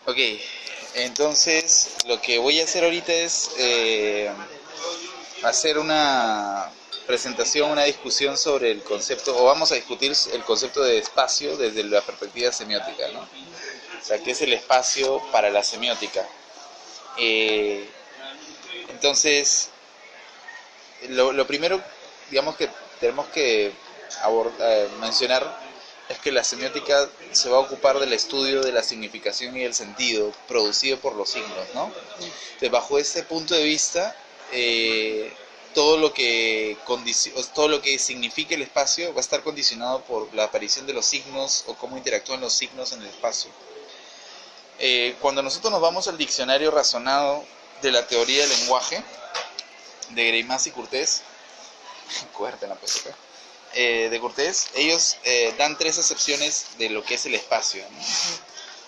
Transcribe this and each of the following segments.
Ok, entonces lo que voy a hacer ahorita es hacer una presentación, una discusión sobre el concepto, o vamos a discutir el concepto de espacio desde la perspectiva semiótica, ¿no? O sea, ¿qué es el espacio para la semiótica? Eh, entonces, lo primero, digamos que tenemos que mencionar es que la semiótica se va a ocupar del estudio de la significación y el sentido producido por los signos, ¿no? Entonces, bajo ese punto de vista, eh, todo lo que significa el espacio va a estar condicionado por la aparición de los signos o cómo interactúan los signos en el espacio. Cuando nosotros nos vamos al diccionario razonado de la teoría del lenguaje de Greimas y Curtés, cuértenla pues acá, de Curtés, ellos dan tres acepciones de lo que es el espacio, ¿no?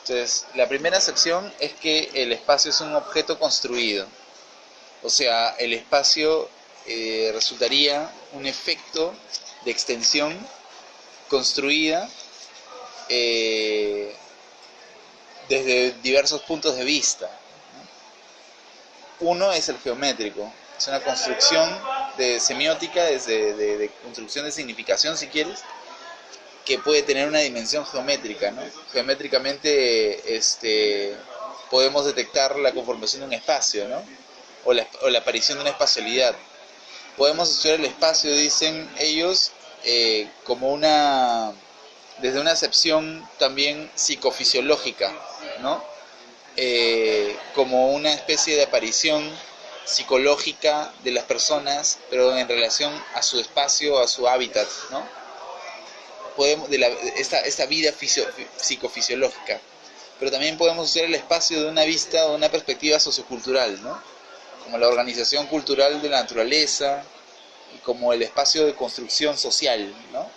Entonces, la primera acepción es que el espacio es un objeto construido. O sea, el espacio resultaría un efecto de extensión construida desde diversos puntos de vista. Uno es el geométrico. Es una construcción de semiótica, de construcción de significación, si quieres, que puede tener una dimensión geométrica, ¿no? Geométricamente podemos detectar la conformación de un espacio, ¿no? O la aparición de una espacialidad. Podemos estudiar el espacio, dicen ellos, desde una acepción también psicofisiológica, ¿no? Como una especie de aparición psicológica de las personas, pero en relación a su espacio, a su hábitat, ¿no? Esta vida psicofisiológica. Pero también podemos usar el espacio de una vista o una perspectiva sociocultural, ¿no? Como la organización cultural de la naturaleza y como el espacio de construcción social, ¿no?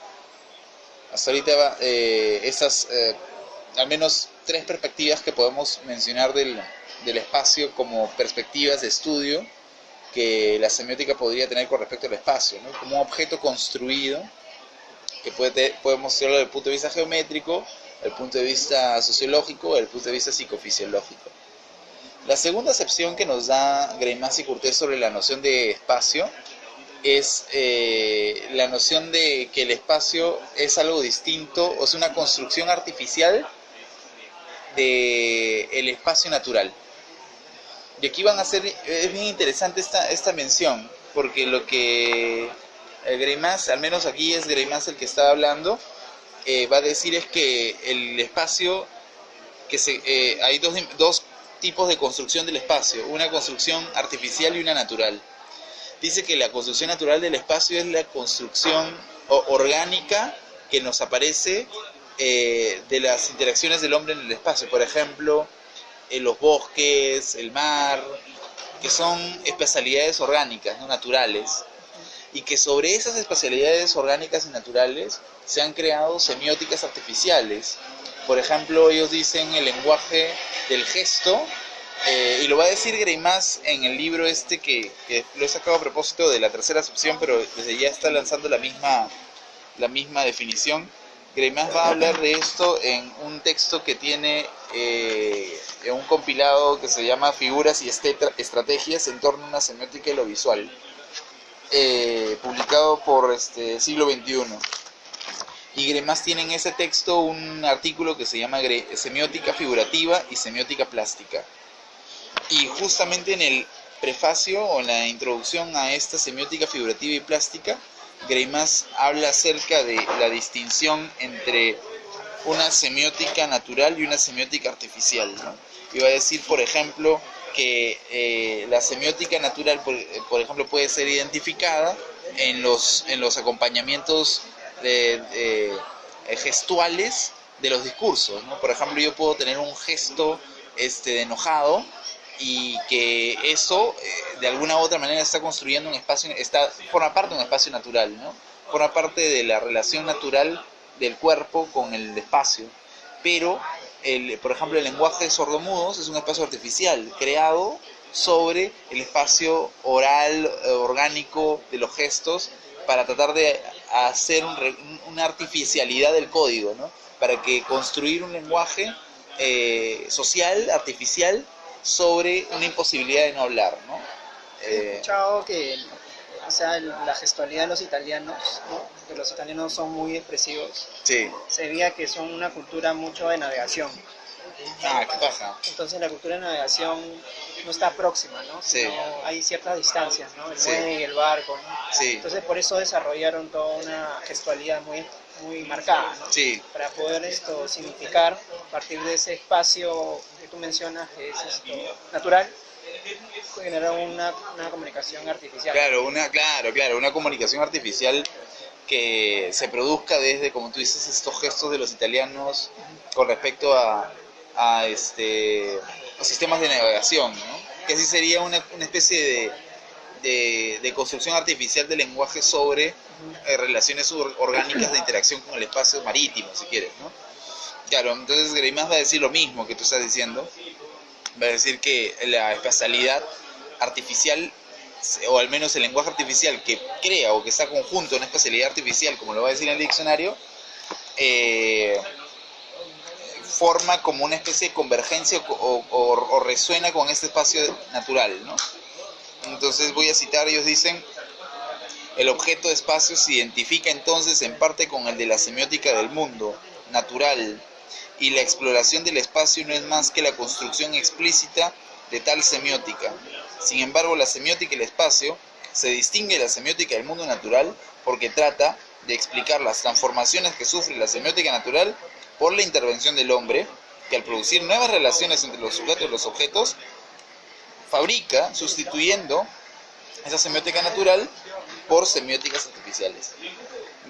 Hasta ahorita al menos tres perspectivas que podemos mencionar del espacio como perspectivas de estudio que la semiótica podría tener con respecto al espacio, ¿no? Como un objeto construido que podemos hacerlo desde el punto de vista geométrico, desde el punto de vista sociológico, desde el punto de vista psicofisiológico. La segunda acepción que nos da Greimas y Curtés sobre la noción de espacio es la noción de que el espacio es algo distinto, o es una construcción artificial del espacio natural. Y aquí es bien interesante esta mención, porque lo que Greimas, al menos aquí es Greimas el que está hablando, va a decir es que el espacio, hay dos tipos de construcción del espacio, una construcción artificial y una natural. Dice que la construcción natural del espacio es la construcción orgánica que nos aparece de las interacciones del hombre en el espacio. Por ejemplo, los bosques, el mar, que son espacialidades orgánicas, no naturales. Y que sobre esas espacialidades orgánicas y naturales se han creado semióticas artificiales. Por ejemplo, ellos dicen el lenguaje del gesto, y lo va a decir Greimas en el libro que lo he sacado a propósito de la tercera acepción, pero desde ya está lanzando la misma definición. Greimas va a hablar de esto en un texto que tiene en un compilado que se llama Figuras y Estrategias en torno a una semiótica y lo visual, publicado por Siglo XXI. Y Greimas tiene en ese texto un artículo que se llama Semiótica figurativa y semiótica plástica. Y justamente en el prefacio o en la introducción a esta semiótica figurativa y plástica, Greimas habla acerca de la distinción entre una semiótica natural y una semiótica artificial, ¿no? Y va a decir, por ejemplo, que la semiótica natural, por ejemplo, puede ser identificada en los acompañamientos gestuales de los discursos, ¿no? Por ejemplo, yo puedo tener un gesto de enojado, y que eso de alguna u otra manera está construyendo un espacio, forma parte de un espacio natural, ¿no? Forma parte de la relación natural del cuerpo con el espacio. Pero, por ejemplo, el lenguaje de sordomudos es un espacio artificial, creado sobre el espacio oral, orgánico de los gestos, para tratar de hacer una artificialidad del código, ¿no? Para que construir un lenguaje social, artificial, sobre una imposibilidad de no hablar, ¿no? He escuchado que, o sea, la gestualidad de los italianos, ¿no? Que los italianos son muy expresivos. Sí. Se veía que son una cultura mucho de navegación. Ah, ¿qué pasa? Entonces la cultura de navegación no está próxima, ¿no? Sí. Sino hay ciertas distancias, ¿no? El Sí. muelle, el barco, ¿no? Sí. Entonces por eso desarrollaron toda una gestualidad muy marcada, ¿no? Sí. Para poder significar, a partir de ese espacio que tú mencionas, que es natural, generar una comunicación artificial. Claro, una comunicación artificial que se produzca desde, como tú dices, estos gestos de los italianos con respecto a los sistemas de navegación, ¿no? Que así sería una especie de construcción artificial de lenguaje sobre relaciones orgánicas de interacción con el espacio marítimo, si quieres, ¿no? Claro, entonces Greimas va a decir lo mismo que tú estás diciendo, va a decir que la espacialidad artificial, o al menos el lenguaje artificial que crea o que está conjunto en una espacialidad artificial, como lo va a decir en el diccionario, forma como una especie de convergencia o resuena con este espacio natural, ¿no? Entonces voy a citar, ellos dicen: el objeto de espacio se identifica entonces en parte con el de la semiótica del mundo natural, y la exploración del espacio no es más que la construcción explícita de tal semiótica. Sin embargo, la semiótica del espacio se distingue de la semiótica del mundo natural porque trata de explicar las transformaciones que sufre la semiótica natural por la intervención del hombre, que al producir nuevas relaciones entre los sujetos y los objetos, fabrica, sustituyendo esa semiótica natural por semióticas artificiales,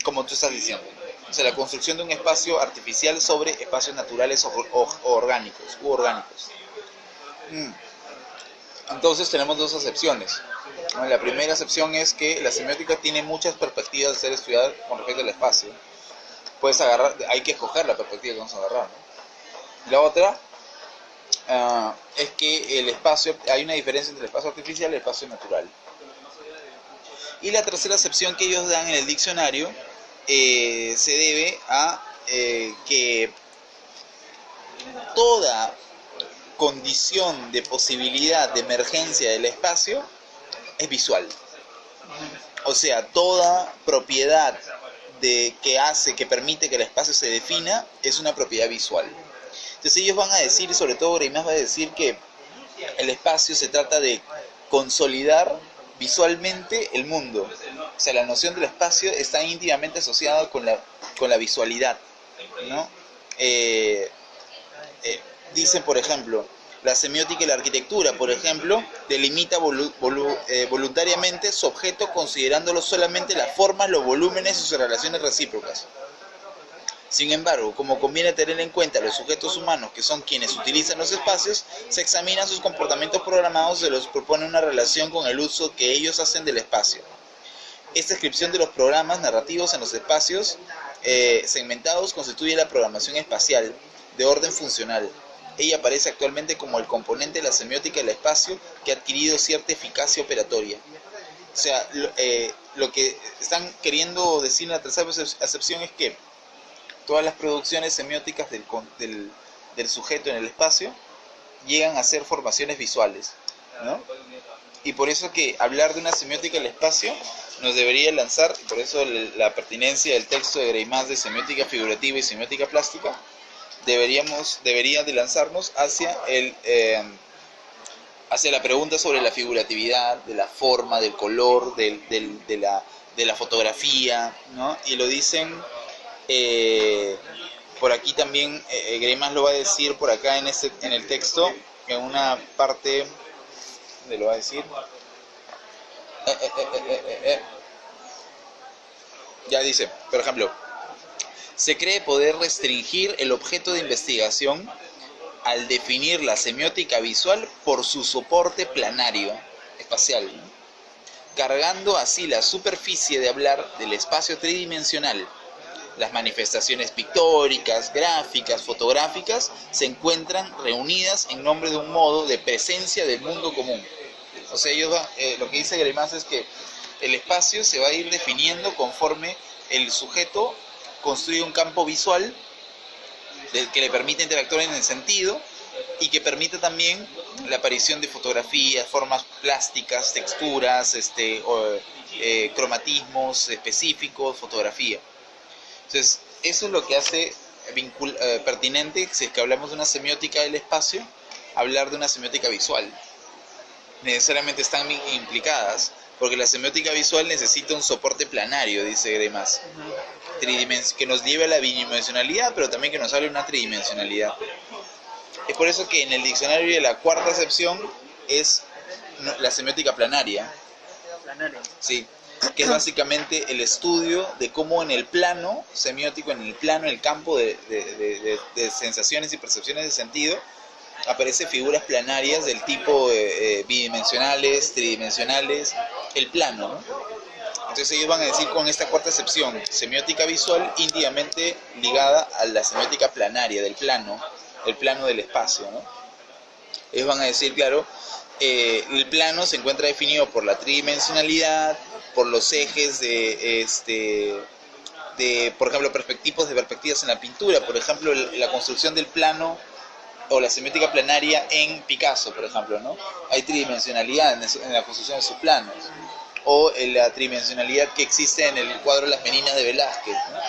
como tú estás diciendo. O sea, la construcción de un espacio artificial sobre espacios naturales o orgánicos, u orgánicos. Entonces tenemos dos acepciones. La primera acepción es que la semiótica tiene muchas perspectivas de ser estudiada con respecto al espacio. Puedes agarrar, hay que escoger la perspectiva que vamos a agarrar, ¿no? La otra es que el espacio, hay una diferencia entre el espacio artificial y el espacio natural. Y la tercera acepción que ellos dan en el diccionario se debe a que toda condición de posibilidad de emergencia del espacio es visual. O sea, toda propiedad que permite que el espacio se defina es una propiedad visual. Entonces ellos van a decir, sobre todo Greimas va a decir, que el espacio se trata de consolidar visualmente el mundo. O sea, la noción del espacio está íntimamente asociada con la visualidad, ¿no? Dicen, por ejemplo, la semiótica y la arquitectura, por ejemplo, delimita voluntariamente su objeto considerándolo solamente las formas, los volúmenes y sus relaciones recíprocas. Sin embargo, como conviene tener en cuenta los sujetos humanos, que son quienes utilizan los espacios, se examinan sus comportamientos programados y se los propone una relación con el uso que ellos hacen del espacio. Esta descripción de los programas narrativos en los espacios segmentados constituye la programación espacial de orden funcional. Ella aparece actualmente como el componente de la semiótica del espacio que ha adquirido cierta eficacia operatoria. O sea, lo que están queriendo decir en la tercera acepción es que todas las producciones semióticas del sujeto en el espacio llegan a ser formaciones visuales, ¿no? Y por eso que hablar de una semiótica del espacio nos debería lanzar, por eso la pertinencia del texto de Greimas de semiótica figurativa y semiótica plástica, debería de lanzarnos hacia la pregunta sobre la figuratividad, de la forma, del color, de la fotografía, ¿no? Y lo dicen por aquí también, Greimas lo va a decir por acá en el texto, en una parte donde lo va a decir. Ya dice, por ejemplo, se cree poder restringir el objeto de investigación al definir la semiótica visual por su soporte planario, espacial, ¿no? Cargando así la superficie de hablar del espacio tridimensional. Las manifestaciones pictóricas, gráficas, fotográficas se encuentran reunidas en nombre de un modo de presencia del mundo común. O sea, lo que dice Greimas es que el espacio se va a ir definiendo conforme el sujeto construye un campo visual que le permite interactuar en el sentido y que permite también la aparición de fotografías, formas plásticas, texturas, cromatismos específicos, fotografía. Entonces, eso es lo que hace pertinente, si es que hablamos de una semiótica del espacio, hablar de una semiótica visual. Necesariamente están implicadas, porque la semiótica visual necesita un soporte planario, dice Greimas, que nos lleve a la bidimensionalidad, pero también que nos hable de una tridimensionalidad. Es por eso que en el diccionario de la cuarta acepción es la semiótica planaria. Sí, que es básicamente el estudio de cómo en el plano semiótico, en el campo de sensaciones y percepciones de sentido, aparecen figuras planarias del tipo bidimensionales, tridimensionales, el plano, ¿no? Entonces ellos van a decir con esta cuarta acepción, semiótica visual íntimamente ligada a la semiótica planaria, del plano, el plano del espacio, ¿no? Ellos van a decir, claro, el plano se encuentra definido por la tridimensionalidad, por los ejes por ejemplo, tipos de perspectivas en la pintura, por ejemplo, la construcción del plano o la semiótica planaria en Picasso, por ejemplo, ¿no? Hay tridimensionalidad en la construcción de sus planos, o la tridimensionalidad que existe en el cuadro Las Meninas de Velázquez, ¿no?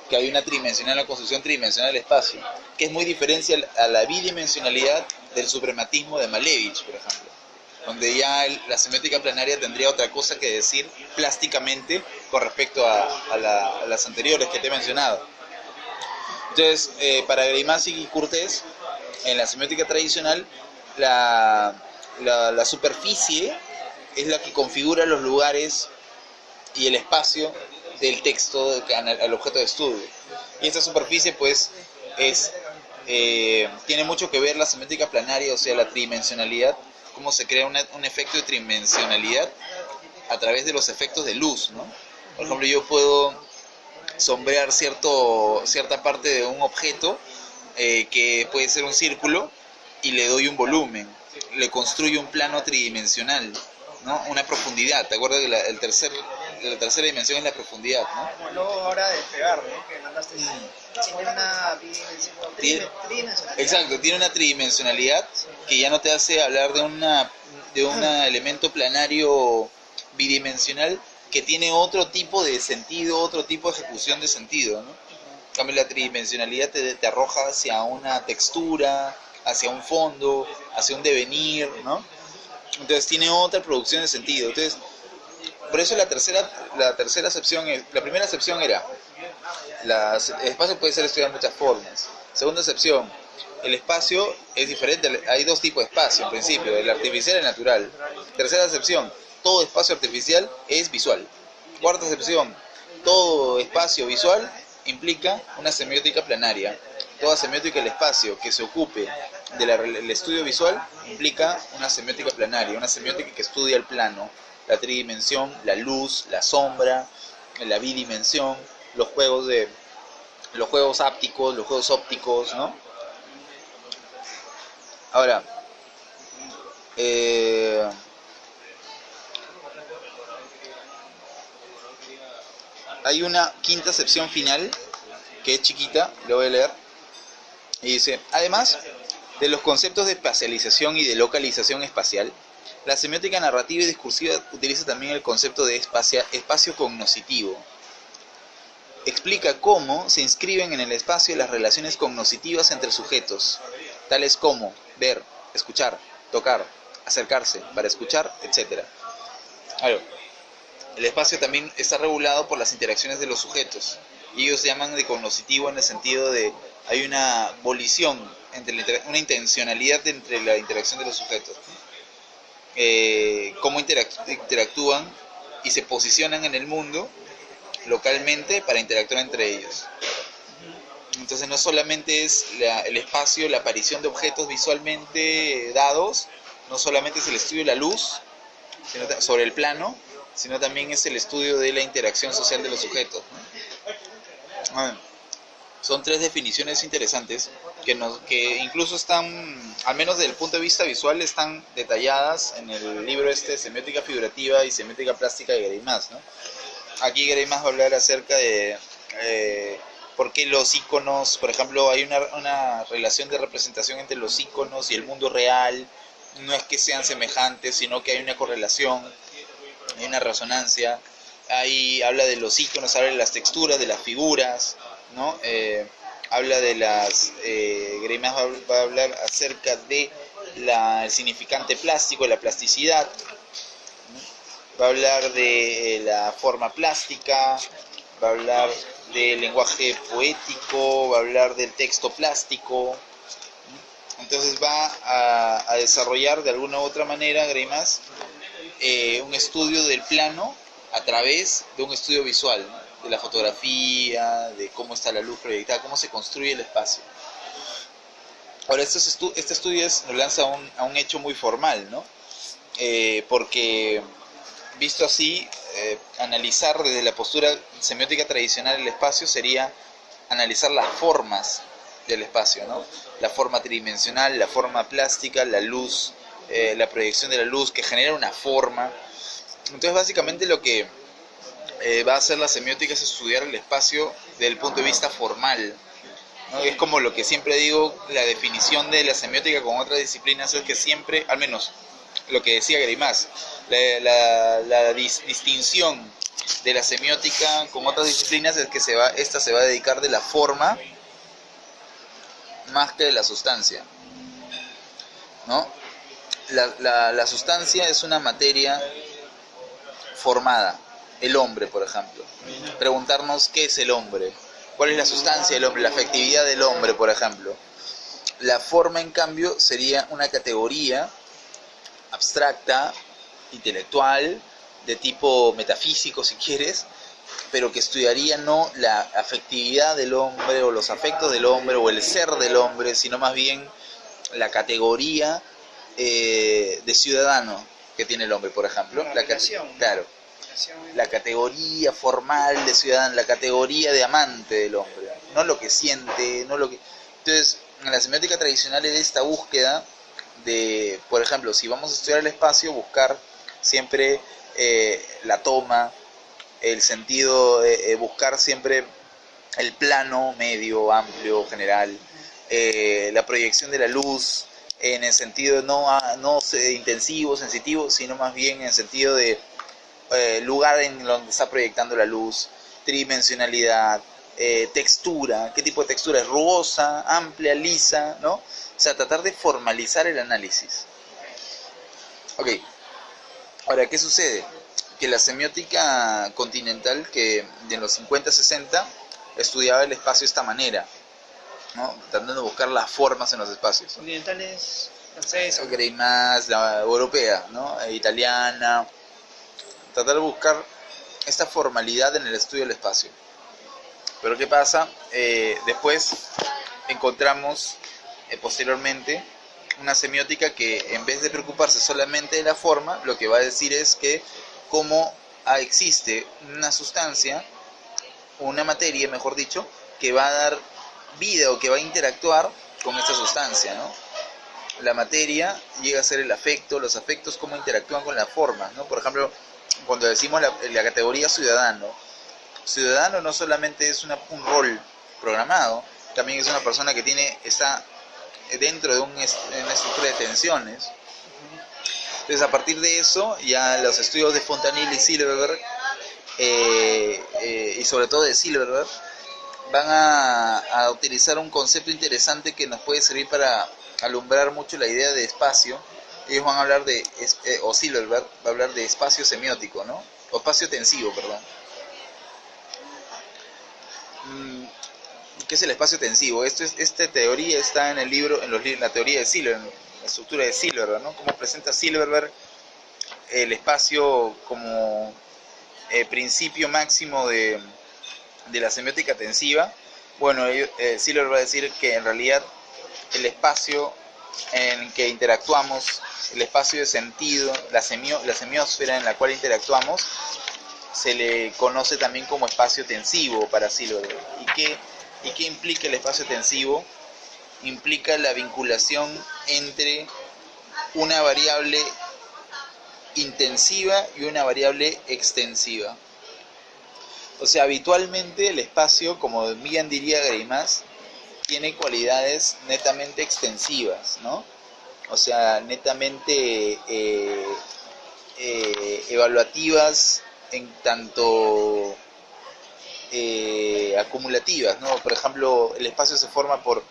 Que hay una tridimensional, una construcción tridimensional del espacio, que es muy diferente a la bidimensionalidad del suprematismo de Malevich, por ejemplo, donde ya la semiótica planaria tendría otra cosa que decir plásticamente con respecto a las anteriores que te he mencionado. Entonces, para Greimas y Curtés, en la semiótica tradicional, la superficie es la que configura los lugares y el espacio del texto al objeto de estudio. Y esta superficie, pues, tiene mucho que ver la semiótica planaria, o sea, la tridimensionalidad, cómo se crea un efecto de tridimensionalidad a través de los efectos de luz, ¿no? Por ejemplo, yo puedo sombrear cierta parte de un objeto, que puede ser un círculo, y le doy un volumen, le construyo un plano tridimensional, ¿no? Una profundidad. ¿Te acuerdas que la tercera dimensión es la profundidad, ¿no? Como luego ahora de pegar, ¿no? Que mandaste. Tiene una tridimensionalidad. Exacto, tiene una tridimensionalidad que ya no te hace hablar de un elemento planario bidimensional que tiene otro tipo de sentido, otro tipo de ejecución de sentido, ¿no? En cambio, la tridimensionalidad te arroja hacia una textura, hacia un fondo, hacia un devenir, ¿no? Entonces tiene otra producción de sentido. Entonces, por eso la tercera acepción, la primera acepción era, el espacio puede ser estudiado de muchas formas. Segunda acepción, el espacio es diferente, hay dos tipos de espacio en principio, el artificial y el natural. Tercera acepción, todo espacio artificial es visual. Cuarta acepción, todo espacio visual implica una semiótica planaria. Toda semiótica del espacio que se ocupe del estudio visual implica una semiótica planaria, una semiótica que estudia el plano, la tridimensión, la luz, la sombra, la bidimensión, los juegos ápticos, los juegos ópticos, ¿no? Ahora, hay una quinta acepción final que es chiquita, lo voy a leer, y dice: además de los conceptos de espacialización y de localización espacial, la semiótica narrativa y discursiva utiliza también el concepto de espacio cognoscitivo. Explica cómo se inscriben en el espacio las relaciones cognoscitivas entre sujetos, tales como ver, escuchar, tocar, acercarse para escuchar, etc. El espacio también está regulado por las interacciones de los sujetos, y ellos llaman de cognoscitivo en el sentido de hay una volición, una intencionalidad entre la interacción de los sujetos. Cómo interactúan y se posicionan en el mundo localmente para interactuar entre ellos. Entonces no solamente es el espacio, la aparición de objetos visualmente dados, no solamente es el estudio de la luz sobre el plano, sino también es el estudio de la interacción social de los sujetos, ¿no? Son tres definiciones interesantes que incluso están, al menos desde el punto de vista visual, están detalladas en el libro Semiótica Figurativa y Semiótica Plástica de Greimas, ¿no? Aquí Greimas va a hablar acerca de por qué los iconos, por ejemplo, hay una relación de representación entre los iconos y el mundo real. No es que sean semejantes, sino que hay una correlación, hay una resonancia. Ahí habla de los iconos, habla de las texturas, de las figuras, ¿no? Habla de las... Greimas va a hablar acerca de el significante plástico, la plasticidad, ¿no? Va a hablar de la forma plástica, va a hablar del lenguaje poético, va a hablar del texto plástico. Entonces va a desarrollar de alguna u otra manera, Greimas, un estudio del plano a través de un estudio visual, ¿no? De la fotografía, de cómo está la luz proyectada, cómo se construye el espacio. Ahora, este estudio nos lanza a un hecho muy formal, ¿no? Porque, visto así, analizar desde la postura semiótica tradicional el espacio sería analizar las formas del espacio, ¿no? La forma tridimensional, la forma plástica, la luz, la proyección de la luz que genera una forma. Entonces, básicamente lo que va a hacer la semiótica es estudiar el espacio desde el punto de vista formal, ¿no? Es como lo que siempre digo, la definición de la semiótica con otras disciplinas es que siempre, al menos lo que decía Greimas, la distinción de la semiótica con otras disciplinas es que esta se va a dedicar de la forma más que de la sustancia, ¿no? La sustancia es una materia formada, el hombre, por ejemplo. Preguntarnos qué es el hombre, cuál es la sustancia del hombre, la afectividad del hombre, por ejemplo. La forma, en cambio, sería una categoría abstracta, intelectual, de tipo metafísico, si quieres, pero que estudiaría no la afectividad del hombre o los afectos del hombre o el ser del hombre, sino más bien la categoría de ciudadano que tiene el hombre, por ejemplo. Claro, la categoría formal de ciudadano, la categoría de amante del hombre, no lo que siente, no lo que... Entonces, en la semiótica tradicional es esta búsqueda de, por ejemplo, si vamos a estudiar el espacio, buscar siempre la toma, el sentido, buscar siempre el plano medio, amplio, general, la proyección de la luz, en el sentido no intensivo, sensitivo, sino más bien en el sentido de lugar en donde está proyectando la luz, tridimensionalidad, textura, qué tipo de textura es, rugosa, amplia, lisa, ¿no? O sea, tratar de formalizar el análisis. Ok, ahora, ¿qué sucede? Que la semiótica continental, que en los 50-60 estudiaba el espacio de esta manera, ¿no? Tratando de buscar las formas en los espacios. Continentales, francesa, Greimas, la europea, ¿no? Italiana. Tratar de buscar esta formalidad en el estudio del espacio. Pero ¿qué pasa? Después encontramos posteriormente una semiótica que, en vez de preocuparse solamente de la forma, lo que va a decir es que cómo existe una sustancia, una materia, mejor dicho, que va a dar vida o que va a interactuar con esta sustancia, ¿no? La materia llega a ser el afecto, los afectos cómo interactúan con las formas, ¿no? Por ejemplo, cuando decimos la categoría ciudadano no solamente es un rol programado, también es una persona que está dentro de una estructura de tensiones. Entonces, a partir de eso, ya los estudios de Fontanille y Silverberg, y sobre todo de Silverberg, van a utilizar un concepto interesante que nos puede servir para alumbrar mucho la idea de espacio. Ellos van a hablar o Silverberg va a hablar de espacio semiótico, ¿no? O espacio tensivo, perdón. ¿Qué es el espacio tensivo? Esta teoría está en el libro, la teoría de Silverberg, la estructura de Silverberg, ¿no? Cómo presenta Silverberg el espacio como principio máximo de la semiótica tensiva. Bueno, Silverberg va a decir que en realidad el espacio en que interactuamos, el espacio de sentido, la semiósfera en la cual interactuamos, se le conoce también como espacio tensivo para Silverberg. ¿Y qué implica el espacio tensivo? Implica la vinculación entre una variable intensiva y una variable extensiva. O sea, habitualmente el espacio, como bien diría Greimas, tiene cualidades netamente extensivas, ¿no? O sea, netamente evaluativas en tanto acumulativas, ¿no? Por ejemplo, el espacio se forma por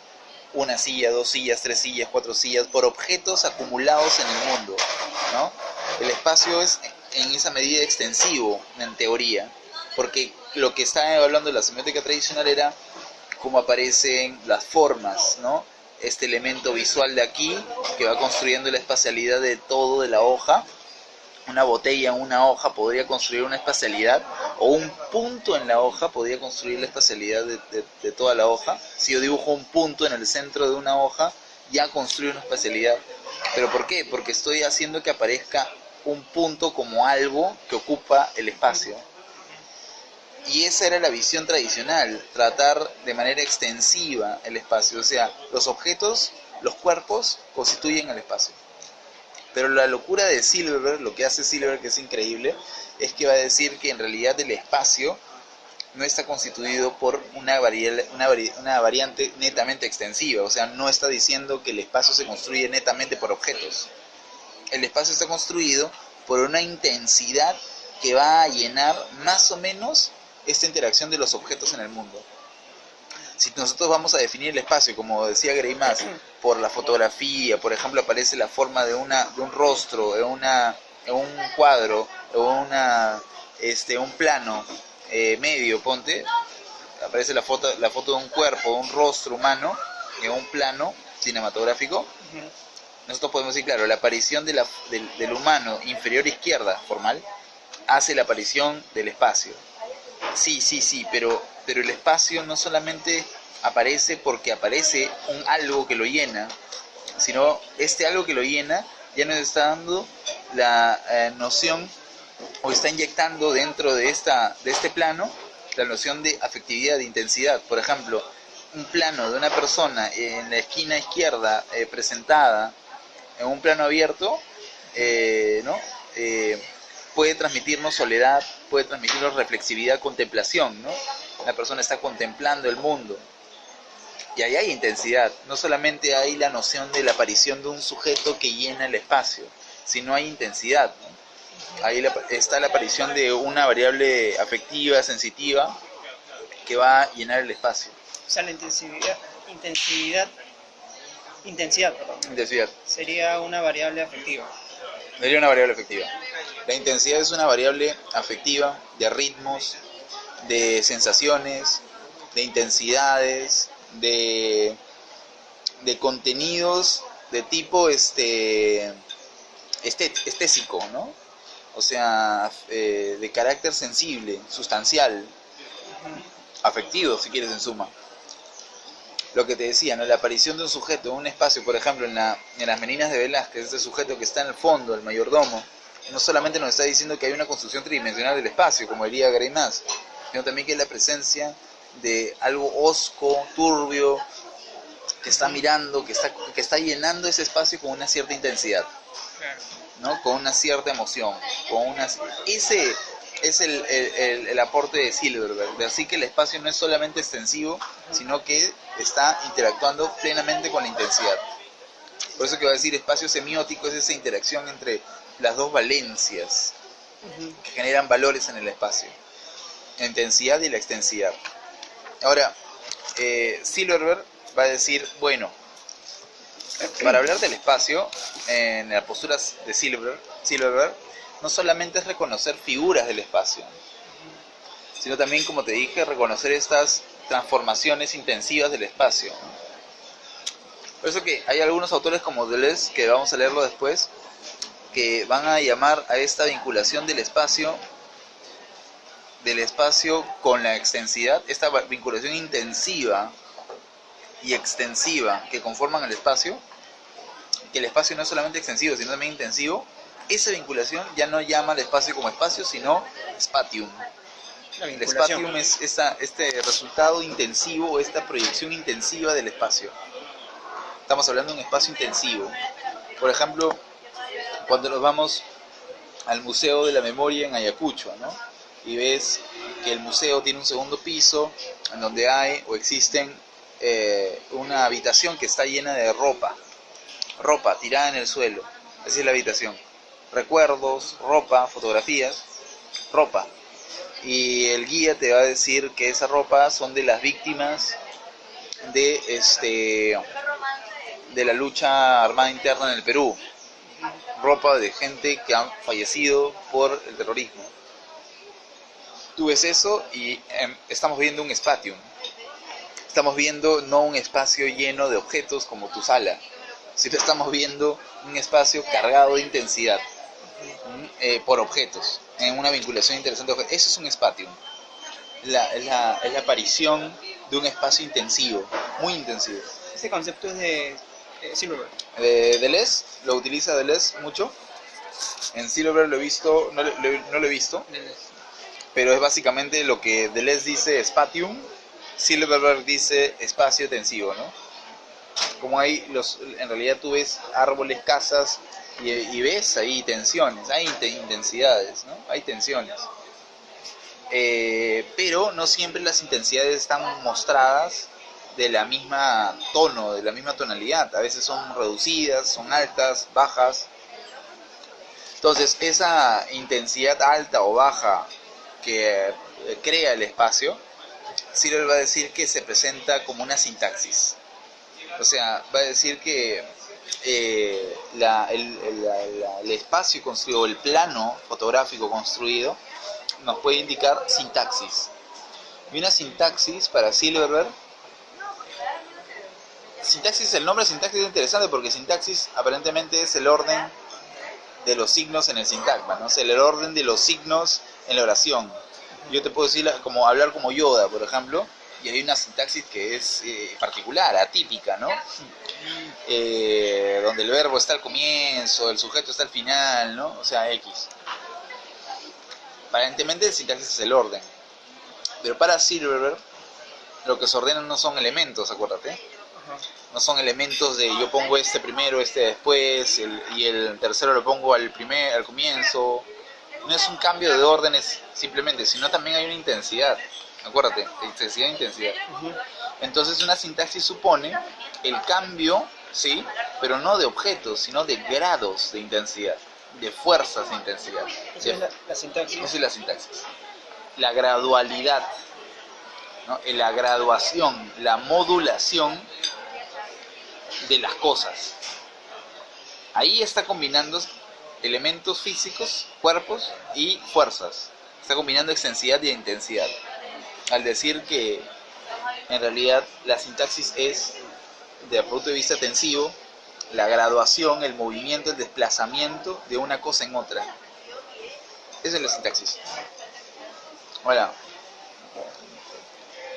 una silla, dos sillas, tres sillas, cuatro sillas, por objetos acumulados en el mundo, ¿no? El espacio es en esa medida extensivo, en teoría, porque lo que estaba evaluando la semiótica tradicional era cómo aparecen las formas, ¿no? Este elemento visual de aquí, que va construyendo la espacialidad de todo de la hoja. Una botella en una hoja podría construir una espacialidad, o un punto en la hoja podría construir la espacialidad de toda la hoja. Si yo dibujo un punto en el centro de una hoja, ya construyo una espacialidad. ¿Pero por qué? Porque estoy haciendo que aparezca un punto como algo que ocupa el espacio. Y esa era la visión tradicional, tratar de manera extensiva el espacio. O sea, los objetos, los cuerpos, constituyen el espacio. Pero la locura de Silverberg, lo que hace Silverberg, que es increíble, es que va a decir que en realidad el espacio no está constituido por una variante netamente extensiva. O sea, no está diciendo que el espacio se construye netamente por objetos. El espacio está construido por una intensidad que va a llenar más o menos esta interacción de los objetos en el mundo. Si nosotros vamos a definir el espacio, como decía Greimas, por la fotografía, por ejemplo, aparece la forma de un rostro, en un cuadro, o un plano medio, ponte, aparece la foto de un cuerpo, un rostro humano, en un plano cinematográfico. Nosotros podemos decir, claro, la aparición del humano inferior izquierda, formal, hace la aparición del espacio. Sí, pero el espacio no solamente aparece porque aparece un algo que lo llena, sino este algo que lo llena ya nos está dando la noción, o está inyectando dentro de este plano la noción de afectividad, de intensidad. Por ejemplo, un plano de una persona en la esquina izquierda presentada en un plano abierto, ¿no? Puede transmitirnos soledad, puede transmitirnos reflexividad, contemplación, ¿no? La persona está contemplando el mundo. Y ahí hay intensidad. No solamente hay la noción de la aparición de un sujeto que llena el espacio, sino hay intensidad, ¿no? Ahí está la aparición de una variable afectiva, sensitiva, que va a llenar el espacio. O sea, la intensidad, Intensidad. sería una variable afectiva. Sería una variable afectiva. La intensidad es una variable afectiva de ritmos, de sensaciones, de intensidades, de contenidos de tipo estésico, ¿no? O sea, de carácter sensible, sustancial, afectivo, si quieres, en suma. Lo que te decía, ¿no? La aparición de un sujeto en un espacio, por ejemplo, en las Meninas de Velázquez, este sujeto que está en el fondo, el mayordomo, no solamente nos está diciendo que hay una construcción tridimensional del espacio, como diría Greimas, sino también que es la presencia de algo hosco, turbio, que está mirando, que está llenando ese espacio con una cierta intensidad, ¿no? Con una cierta emoción, ese es el aporte de Silverberg. Así que el espacio no es solamente extensivo, sino que está interactuando plenamente con la intensidad. Por eso que va a decir espacio semiótico es esa interacción entre las dos valencias que generan valores en el espacio, la intensidad y la extensidad. Ahora, Silverberg va a decir, bueno, para hablar del espacio, en las posturas de Silverberg, no solamente es reconocer figuras del espacio, sino también, como te dije, reconocer estas transformaciones intensivas del espacio. Por eso que hay algunos autores como Deleuze, que vamos a leerlo después, que van a llamar a esta vinculación del espacio con la extensidad, esta vinculación intensiva y extensiva que conforman el espacio, que el espacio no es solamente extensivo, sino también intensivo. Esa vinculación ya no llama al espacio como espacio, sino spatium. El spatium es este resultado intensivo, esta proyección intensiva del espacio. Estamos hablando de un espacio intensivo. Por ejemplo, cuando nos vamos al Museo de la Memoria en Ayacucho, ¿no? y ves que el museo tiene un segundo piso en donde hay o existen una habitación que está llena de ropa tirada en el suelo. Así es la habitación. Recuerdos, ropa, fotografías, ropa. Y el guía te va a decir que esa ropa son de las víctimas de la lucha armada interna en el Perú. Ropa de gente que ha fallecido por el terrorismo. Tú ves eso y estamos viendo un spatium. Estamos viendo no un espacio lleno de objetos como tu sala, sino estamos viendo un espacio cargado de intensidad por objetos, en una vinculación interesante de objetos. Eso es un spatium. Es la aparición de un espacio intensivo, muy intensivo. Este concepto es de Silverberg. Deleuze, lo utiliza Deleuze mucho. En Silverberg lo he visto, no lo he visto, pero es básicamente lo que Deleuze dice spatium, Silverberg dice espacio tensivo, ¿no? Como hay en realidad tú ves árboles, casas y ves ahí tensiones, hay intensidades, ¿no? Hay tensiones. Pero no siempre las intensidades están mostradas de la misma tono, de la misma tonalidad. A veces son reducidas, son altas, bajas. Entonces, esa intensidad alta o baja que crea el espacio, Silver va a decir que se presenta como una sintaxis. O sea, va a decir que el espacio construido, el plano fotográfico construido, nos puede indicar sintaxis. Y una sintaxis para Silverberg, el nombre sintaxis es interesante porque sintaxis aparentemente es el orden de los signos en el sintagma, ¿no? O sea, el orden de los signos en la oración. Yo te puedo decir, como hablar como Yoda, por ejemplo, y hay una sintaxis que es particular, atípica, ¿no? Donde el verbo está al comienzo, el sujeto está al final, ¿no? O sea, X. Aparentemente el sintaxis es el orden. Pero para Silverberg, lo que se ordenan no son elementos, acuérdate. No son elementos de yo pongo este primero, este después, y el tercero lo pongo al comienzo. No es un cambio de órdenes simplemente, sino también hay una intensidad. Acuérdate, intensidad e intensidad. Entonces una sintaxis supone el cambio, sí, pero no de objetos, sino de grados de intensidad, de fuerzas de intensidad. Esa es la sintaxis. Esa es la sintaxis. La gradualidad, ¿no? La graduación, la modulación de las cosas. Ahí está combinando elementos físicos, cuerpos y fuerzas. Está combinando extensidad y intensidad. Al decir que en realidad la sintaxis es, desde el punto de vista tensivo, la graduación, el movimiento, el desplazamiento de una cosa en otra. Esa es la sintaxis. Bueno,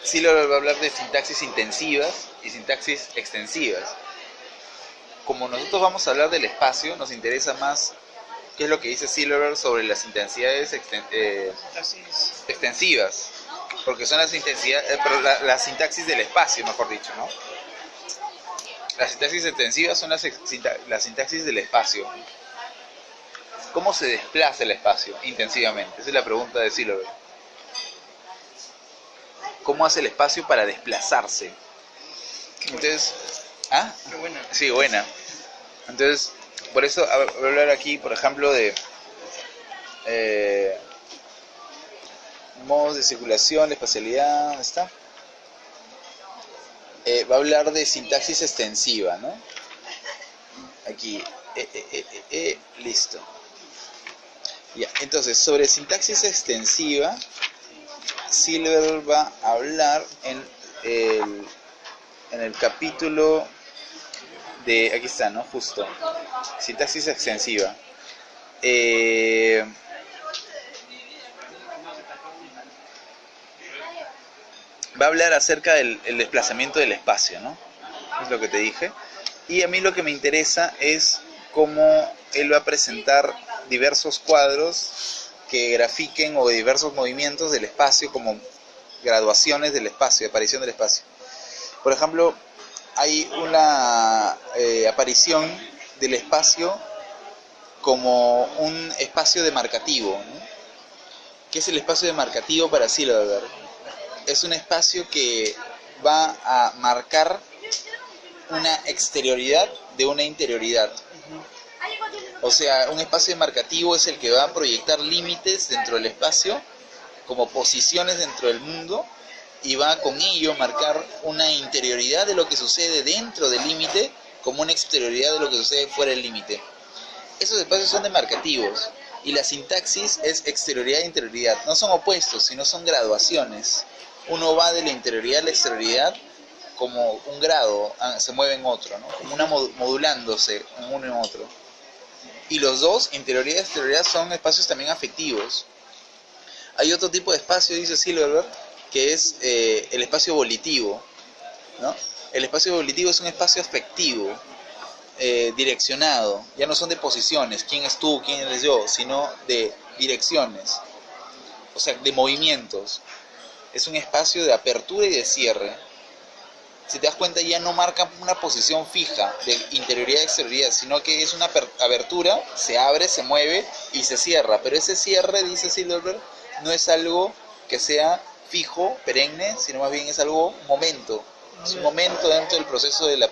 Silverberg va a hablar de sintaxis intensivas y sintaxis extensivas. Como nosotros vamos a hablar del espacio, nos interesa más qué es lo que dice Silverberg sobre las intensidades extensivas, porque son las intensidades, la sintaxis del espacio, mejor dicho, ¿no? Las sintaxis extensivas son la sintaxis del espacio. ¿Cómo se desplaza el espacio intensivamente? Esa es la pregunta de Silverberg. ¿Cómo hace el espacio para desplazarse? Entonces, ¿ah? Qué buena. Sí, buena. Entonces, por eso voy a hablar aquí, por ejemplo, de modos de circulación, la espacialidad, ¿dónde está? Va a hablar de sintaxis extensiva, ¿no? Aquí, listo. Ya, entonces, sobre sintaxis extensiva, Silverberg va a hablar en el capítulo de, aquí está, ¿no? Justo, sintaxis extensiva. Va a hablar acerca del desplazamiento del espacio, ¿no? Es lo que te dije. Y a mí lo que me interesa es cómo él va a presentar diversos cuadros que grafiquen o diversos movimientos del espacio como graduaciones del espacio, aparición del espacio. Por ejemplo, hay una aparición del espacio como un espacio demarcativo, ¿no? ¿Qué es el espacio demarcativo para Silverberg? Es un espacio que va a marcar una exterioridad de una interioridad. O sea, un espacio demarcativo es el que va a proyectar límites dentro del espacio, como posiciones dentro del mundo, y va con ello marcar una interioridad de lo que sucede dentro del límite, como una exterioridad de lo que sucede fuera del límite. Esos espacios son demarcativos, y la sintaxis es exterioridad e interioridad. No son opuestos, sino son graduaciones. Uno va de la interioridad a la exterioridad como un grado, se mueve en otro, ¿no? Como una modulándose en uno en otro. Y los dos, interioridad y exterioridad, son espacios también afectivos. Hay otro tipo de espacio, dice Silverberg, que es el espacio volitivo, ¿no? El espacio volitivo es un espacio afectivo, direccionado. Ya no son de posiciones, quién es tú, quién eres yo, sino de direcciones, o sea, de movimientos. Es un espacio de apertura y de cierre. Si te das cuenta, ya no marca una posición fija de interioridad y exterioridad, sino que es una abertura, se abre, se mueve y se cierra. Pero ese cierre, dice Silverberg, no es algo que sea fijo, perenne, sino más bien es algo momento. Es un momento dentro del proceso del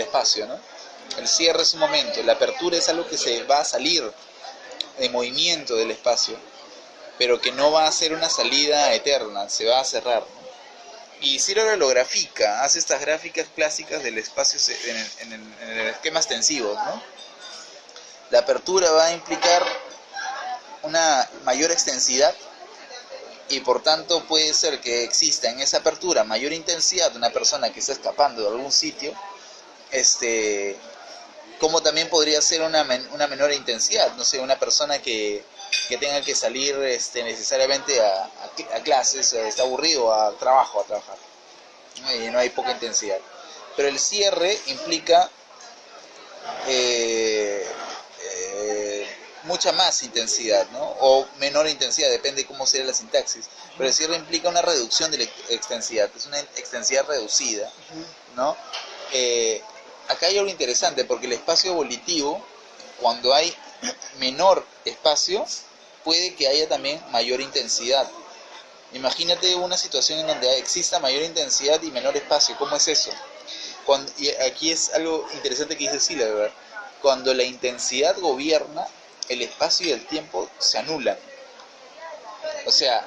espacio, ¿no? El cierre es un momento, la apertura es algo que se va a salir de movimiento del espacio, pero que no va a ser una salida eterna, se va a cerrar, ¿no? Y Silverberg lo grafica, hace estas gráficas clásicas del espacio en el esquema extensivo, ¿no? La apertura va a implicar una mayor extensidad y por tanto puede ser que exista en esa apertura mayor intensidad de una persona que está escapando de algún sitio, como también podría ser una menor intensidad, no sé, una persona que tenga que salir necesariamente a clases, está aburrido, a trabajar, y no hay poca intensidad. Pero el cierre implica mucha más intensidad, ¿no? O menor intensidad, depende de cómo sea la sintaxis. Pero el cierre implica una reducción de la extensidad, es una extensidad reducida, ¿no? Acá hay algo interesante, porque el espacio volitivo, cuando hay menor espacio, puede que haya también mayor intensidad. Imagínate una situación en donde exista mayor intensidad y menor espacio. ¿Cómo es eso? Y aquí es algo interesante que dice Silverberg. Cuando la intensidad gobierna, el espacio y el tiempo se anulan. O sea,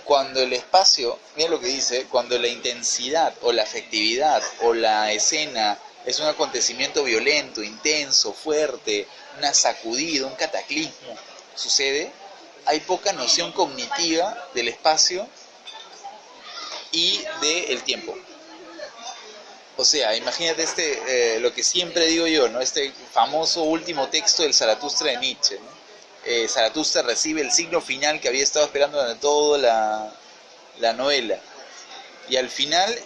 cuando el espacio, mira lo que dice, cuando la intensidad o la afectividad o la escena es un acontecimiento violento, intenso, fuerte, una sacudida, un cataclismo, sucede, hay poca noción cognitiva del espacio y del tiempo. O sea, imagínate lo que siempre digo yo, ¿no? Este famoso último texto del Zaratustra de Nietzsche, ¿no? Zaratustra recibe el signo final que había estado esperando durante toda la novela. Y al final,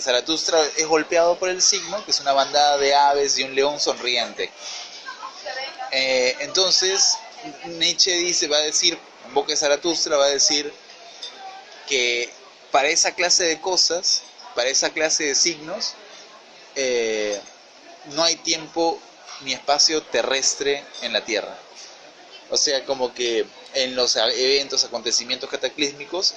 Zaratustra es golpeado por el signo, que es una bandada de aves y un león sonriente. Entonces, Nietzsche va a decir, en boca de Zaratustra, va a decir que para esa clase de cosas, para esa clase de signos, no hay tiempo ni espacio terrestre en la Tierra. O sea, como que en los eventos, acontecimientos cataclísmicos,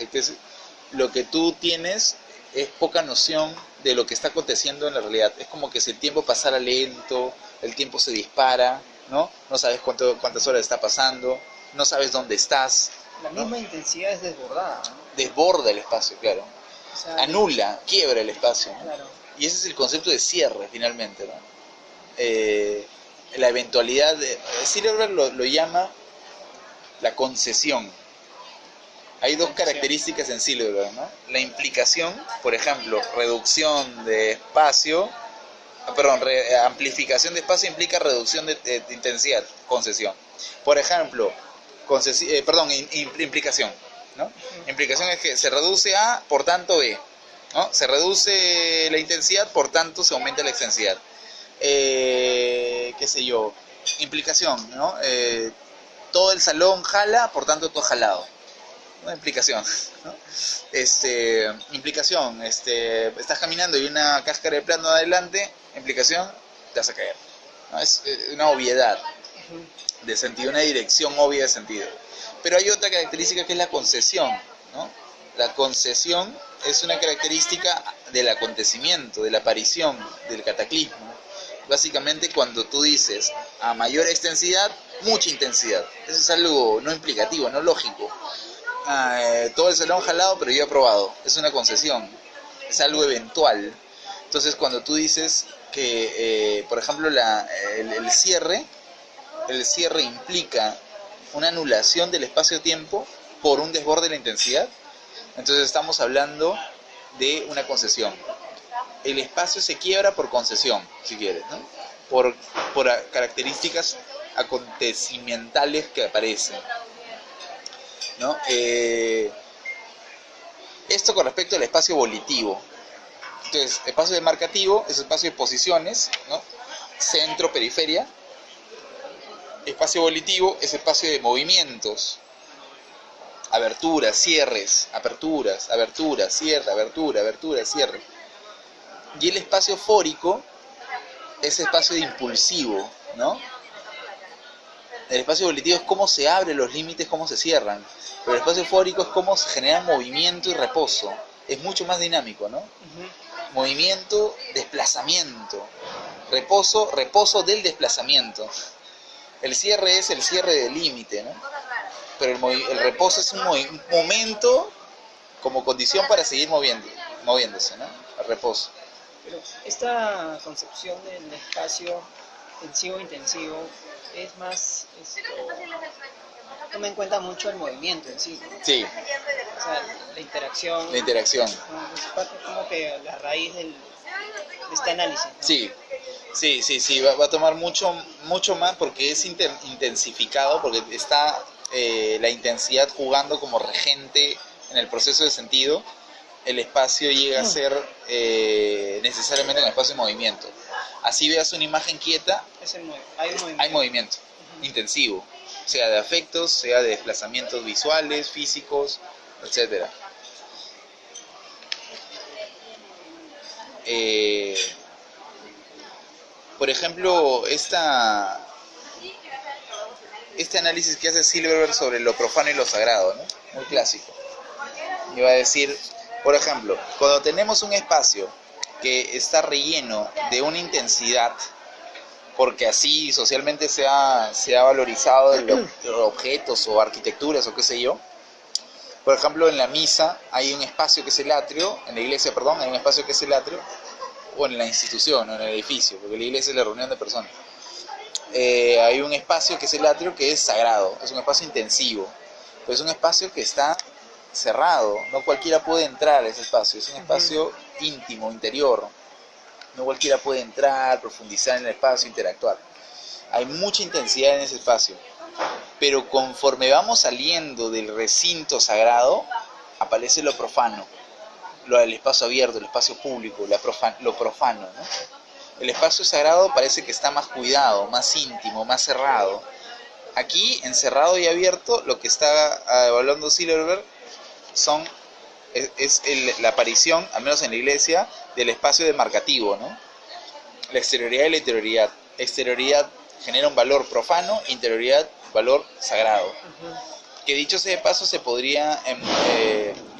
lo que tú tienes es poca noción de lo que está aconteciendo en la realidad. Es como que si el tiempo pasara lento, el tiempo se dispara, ¿no? No sabes cuántas horas está pasando, no sabes dónde estás. La misma intensidad es desbordada, ¿no? Desborda el espacio, claro. O sea, Anula, quiebra el espacio, ¿no? claro. Y ese es el concepto de cierre, finalmente, ¿no? La eventualidad Silverberg lo llama la concesión. Hay dos características en Silverberg, ¿no? La implicación, por ejemplo, reducción de espacio, amplificación de espacio implica reducción de intensidad, concesión. Por ejemplo, implicación, ¿no? Implicación es que se reduce A, por tanto B, ¿no? Se reduce la intensidad, por tanto se aumenta la extensidad. Qué sé yo, implicación, ¿no? Todo el salón jala, por tanto todo jalado. Una implicación, ¿no? Implicación, estás caminando y una cáscara de plátano adelante, implicación, te vas a caer, ¿no? Es una obviedad. de sentido, una dirección obvia de sentido. Pero hay otra característica que es la concesión, ¿no? La concesión es una característica del acontecimiento, de la aparición, del cataclismo. Básicamente cuando tú dices a mayor extensidad, mucha intensidad. Eso es algo no implicativo, no lógico. Todo el salón jalado, pero yo he aprobado. Es una concesión, es algo eventual. Entonces cuando tú dices que, por ejemplo, el cierre implica una anulación del espacio-tiempo por un desborde de la intensidad, entonces estamos hablando de una concesión. El espacio se quiebra por concesión, si quieres, ¿no? Por características acontecimentales que aparecen, ¿no? Esto con respecto al espacio volitivo. Entonces, espacio demarcativo es espacio de posiciones, ¿no? Centro, periferia. Espacio volitivo es espacio de movimientos. Aberturas, cierres, aperturas, abertura, cierre, abertura, abertura, cierre. Y el espacio fórico es espacio de impulsivo, ¿no? El espacio volitivo es cómo se abren los límites, cómo se cierran. Pero el espacio fórico es cómo se genera movimiento y reposo. Es mucho más dinámico, ¿no? Movimiento, desplazamiento. Reposo del desplazamiento. El cierre es el cierre del límite, ¿no? Pero el reposo es un momento como condición para seguir moviéndose, ¿no? El reposo. Pero esta concepción del espacio tensivo-intensivo es más, toma en cuenta mucho el movimiento en sí, ¿no? Sí. O sea, la interacción. La interacción. Es como que la raíz de este análisis, ¿no? Sí. Sí, va a tomar mucho más porque es intensificado, porque está la intensidad jugando como regente en el proceso de sentido. El espacio llega a ser necesariamente un espacio de movimiento. Así veas una imagen quieta, hay movimiento intensivo, sea de afectos, sea de desplazamientos visuales, físicos, etcétera. Por ejemplo, este análisis que hace Silverberg sobre lo profano y lo sagrado, ¿no? Muy clásico. Iba a decir, por ejemplo, cuando tenemos un espacio que está relleno de una intensidad, porque así socialmente se ha valorizado los objetos o arquitecturas o qué sé yo. Por ejemplo, en la misa hay un espacio que es el atrio, en la iglesia, perdón, hay un espacio que es el atrio, o en la institución, o en el edificio, porque la iglesia es la reunión de personas. Hay un espacio que es el atrio que es sagrado, es un espacio intensivo, pero es un espacio que está cerrado, no cualquiera puede entrar a ese espacio, es un espacio íntimo, interior, no cualquiera puede entrar, profundizar en el espacio, interactuar. Hay mucha intensidad en ese espacio, pero conforme vamos saliendo del recinto sagrado, aparece lo profano, lo del espacio abierto, el espacio público, lo profano, ¿no? El espacio sagrado parece que está más cuidado, más íntimo, más cerrado. Aquí, encerrado y abierto, lo que está evaluando Silverberg es la aparición, al menos en la iglesia, del espacio demarcativo, ¿no? La exterioridad y la interioridad. Exterioridad genera un valor profano, interioridad, valor sagrado. Que dicho sea de paso, se podría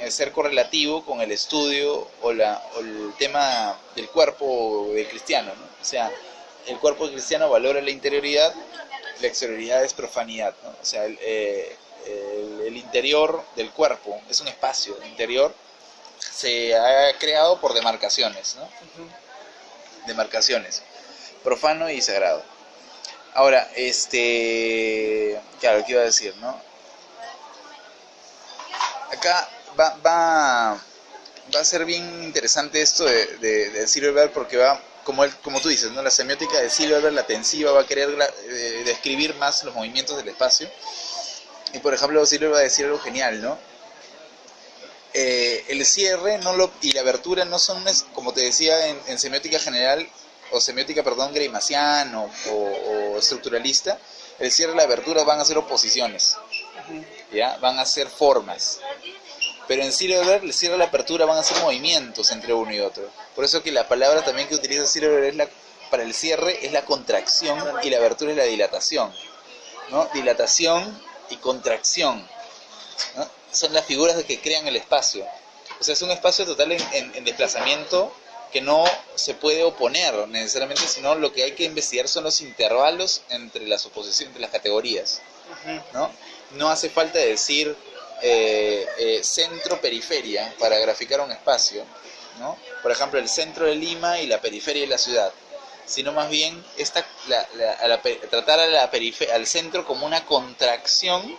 ser correlativo con el estudio o el tema del cuerpo del cristiano, ¿no? O sea, el cuerpo del cristiano valora la interioridad, la exterioridad es profanidad, ¿no? O sea, el interior del cuerpo es un espacio interior, se ha creado por demarcaciones, ¿no? Demarcaciones, profano y sagrado. Ahora, claro, ¿qué iba a decir, no? Acá va a ser bien interesante esto de Silverberg, porque va, como tú dices, ¿no? La semiótica de Silverberg, la tensiva, va a querer describir más los movimientos del espacio. Y por ejemplo, Silverberg va a decir algo genial, ¿no? El cierre y la abertura no son, como te decía, en semiótica general, o semiótica, perdón, greimasiana o estructuralista, el cierre y la abertura van a ser oposiciones, ¿ya? Van a ser formas. Pero en Silverberg, el cierre y la apertura van a ser movimientos entre uno y otro. Por eso que la palabra también que utiliza Silverberg para el cierre es la contracción y la abertura es la dilatación. ¿no? Dilatación y contracción, ¿no? Son las figuras que crean el espacio. O sea, es un espacio total en desplazamiento que no se puede oponer necesariamente, sino lo que hay que investigar son los intervalos entre las oposiciones, entre las categorías, ¿no? No hace falta decir centro-periferia para graficar un espacio, ¿no? Por ejemplo, el centro de Lima y la periferia de la ciudad, sino más bien tratar al centro como una contracción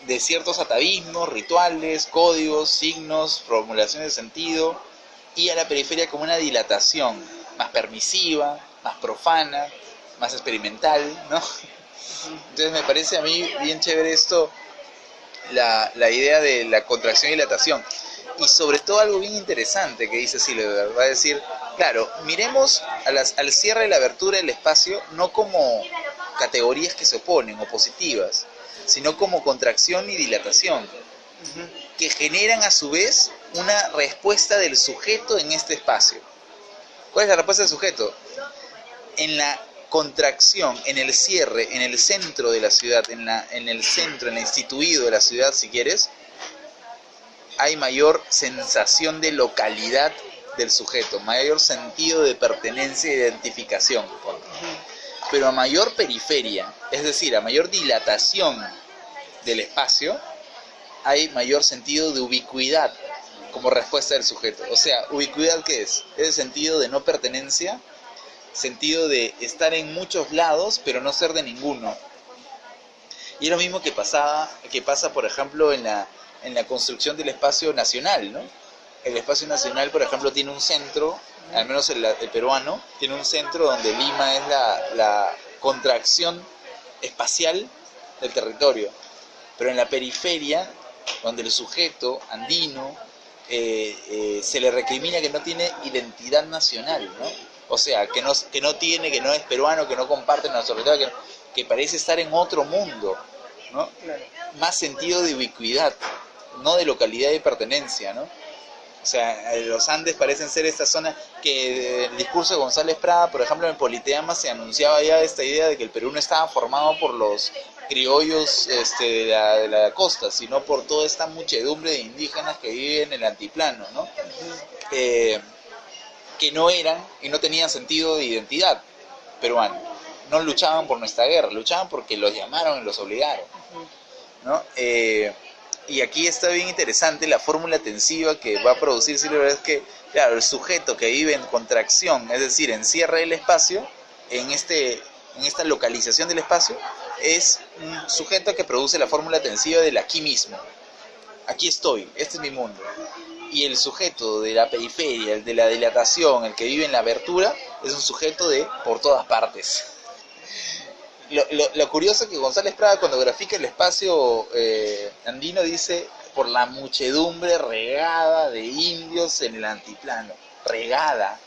de ciertos atavismos, rituales, códigos, signos, formulaciones de sentido, y a la periferia como una dilatación más permisiva, más profana, más experimental, ¿no? Entonces me parece a mí bien chévere esto, la idea de la contracción y dilatación. Y sobre todo algo bien interesante que dice Silver, va a decir, claro, miremos al cierre y la abertura del espacio no como categorías que se oponen, opositivas, sino como contracción y dilatación, que generan a su vez una respuesta del sujeto en este espacio. ¿Cuál es la respuesta del sujeto? En la contracción, en el cierre, en el centro de la ciudad, en el centro, en el instituido de la ciudad, si quieres, hay mayor sensación de localidad del sujeto, mayor sentido de pertenencia e identificación. Pero a mayor periferia, es decir, a mayor dilatación del espacio, hay mayor sentido de ubicuidad como respuesta del sujeto. O sea, ¿ubicuidad qué es? Es el sentido de no pertenencia, sentido de estar en muchos lados, pero no ser de ninguno. Y es lo mismo que pasa, por ejemplo, en la construcción del espacio nacional, ¿no? El espacio nacional, por ejemplo, tiene un centro, al menos el peruano, tiene un centro donde Lima es la contracción espacial del territorio. Pero en la periferia, donde el sujeto andino se le recrimina que no tiene identidad nacional, ¿no? O sea, que no es peruano, que no comparte nuestro territorio, que parece estar en otro mundo, ¿no? Más sentido de ubicuidad, no de localidad y pertenencia, ¿no? O sea, los Andes parecen ser esta zona que el discurso de González Prada, por ejemplo, en Politeama se anunciaba ya esta idea de que el Perú no estaba formado por los criollos de la costa, sino por toda esta muchedumbre de indígenas que viven en el altiplano, ¿no? Que no eran y no tenían sentido de identidad peruana. No luchaban por nuestra guerra, luchaban porque los llamaron y los obligaron, ¿no? Y aquí está bien interesante la fórmula tensiva que va a producir Silver, es que, claro, el sujeto que vive en contracción, es decir, en cierre del espacio, en esta localización del espacio, es un sujeto que produce la fórmula tensiva del aquí mismo. Aquí estoy, este es mi mundo. Y el sujeto de la periferia, el de la dilatación, el que vive en la abertura, es un sujeto de por todas partes. Lo curioso es que González Prada, cuando grafica el espacio andino, dice por la muchedumbre regada de indios en el altiplano. Regada,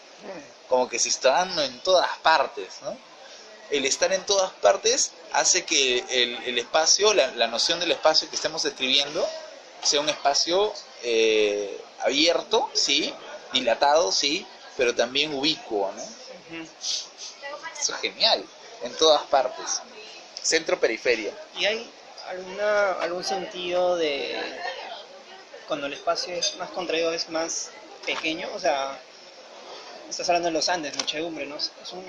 como que se está dando en todas partes, ¿no? El estar en todas partes hace que el espacio, la noción del espacio que estemos describiendo, sea un espacio abierto, sí, dilatado, sí, pero también ubicuo, ¿no? Eso es genial. En todas partes, centro-periferia. ¿Y hay algún sentido de cuando el espacio es más contraído, es más pequeño? O sea, estás hablando de los Andes, muchedumbre, ¿no? Es un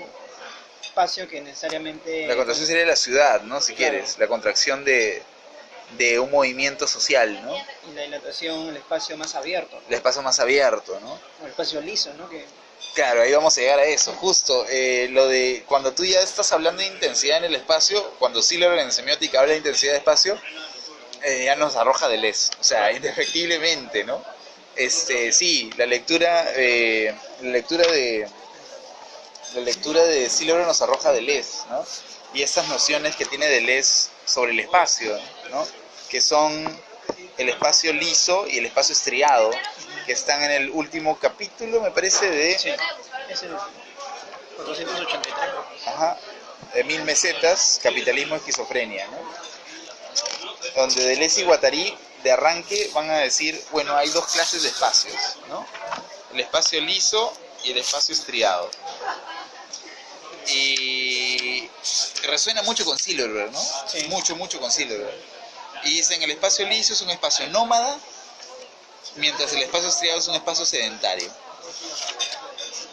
espacio que necesariamente... La contracción sería la ciudad, ¿no? Si claro, quieres, la contracción de un movimiento social, ¿no? Y la dilatación, el espacio más abierto, ¿no? El espacio más abierto, ¿no? O el espacio liso, ¿no? Claro, ahí vamos a llegar a eso, justo, lo de cuando tú ya estás hablando de intensidad en el espacio, cuando Silver en semiótica habla de intensidad de espacio, ya nos arroja Deleuze, o sea, indefectiblemente, ¿no? Sí, la lectura de Silver nos arroja Deleuze, ¿no? Y estas nociones que tiene Deleuze sobre el espacio, ¿no? Que son el espacio liso y el espacio estriado, que están en el último capítulo, me parece, de... Sí, es el 483. Ajá, de 1000 mesetas, capitalismo, esquizofrenia, ¿no? Donde Deleuze y Guattari, de arranque, van a decir, bueno, hay dos clases de espacios, ¿no? El espacio liso y el espacio estriado. Y resuena mucho con Silverberg, ¿no? Sí. Mucho con Silverberg. Y dicen el espacio liso es un espacio nómada, mientras el espacio estriado es un espacio sedentario.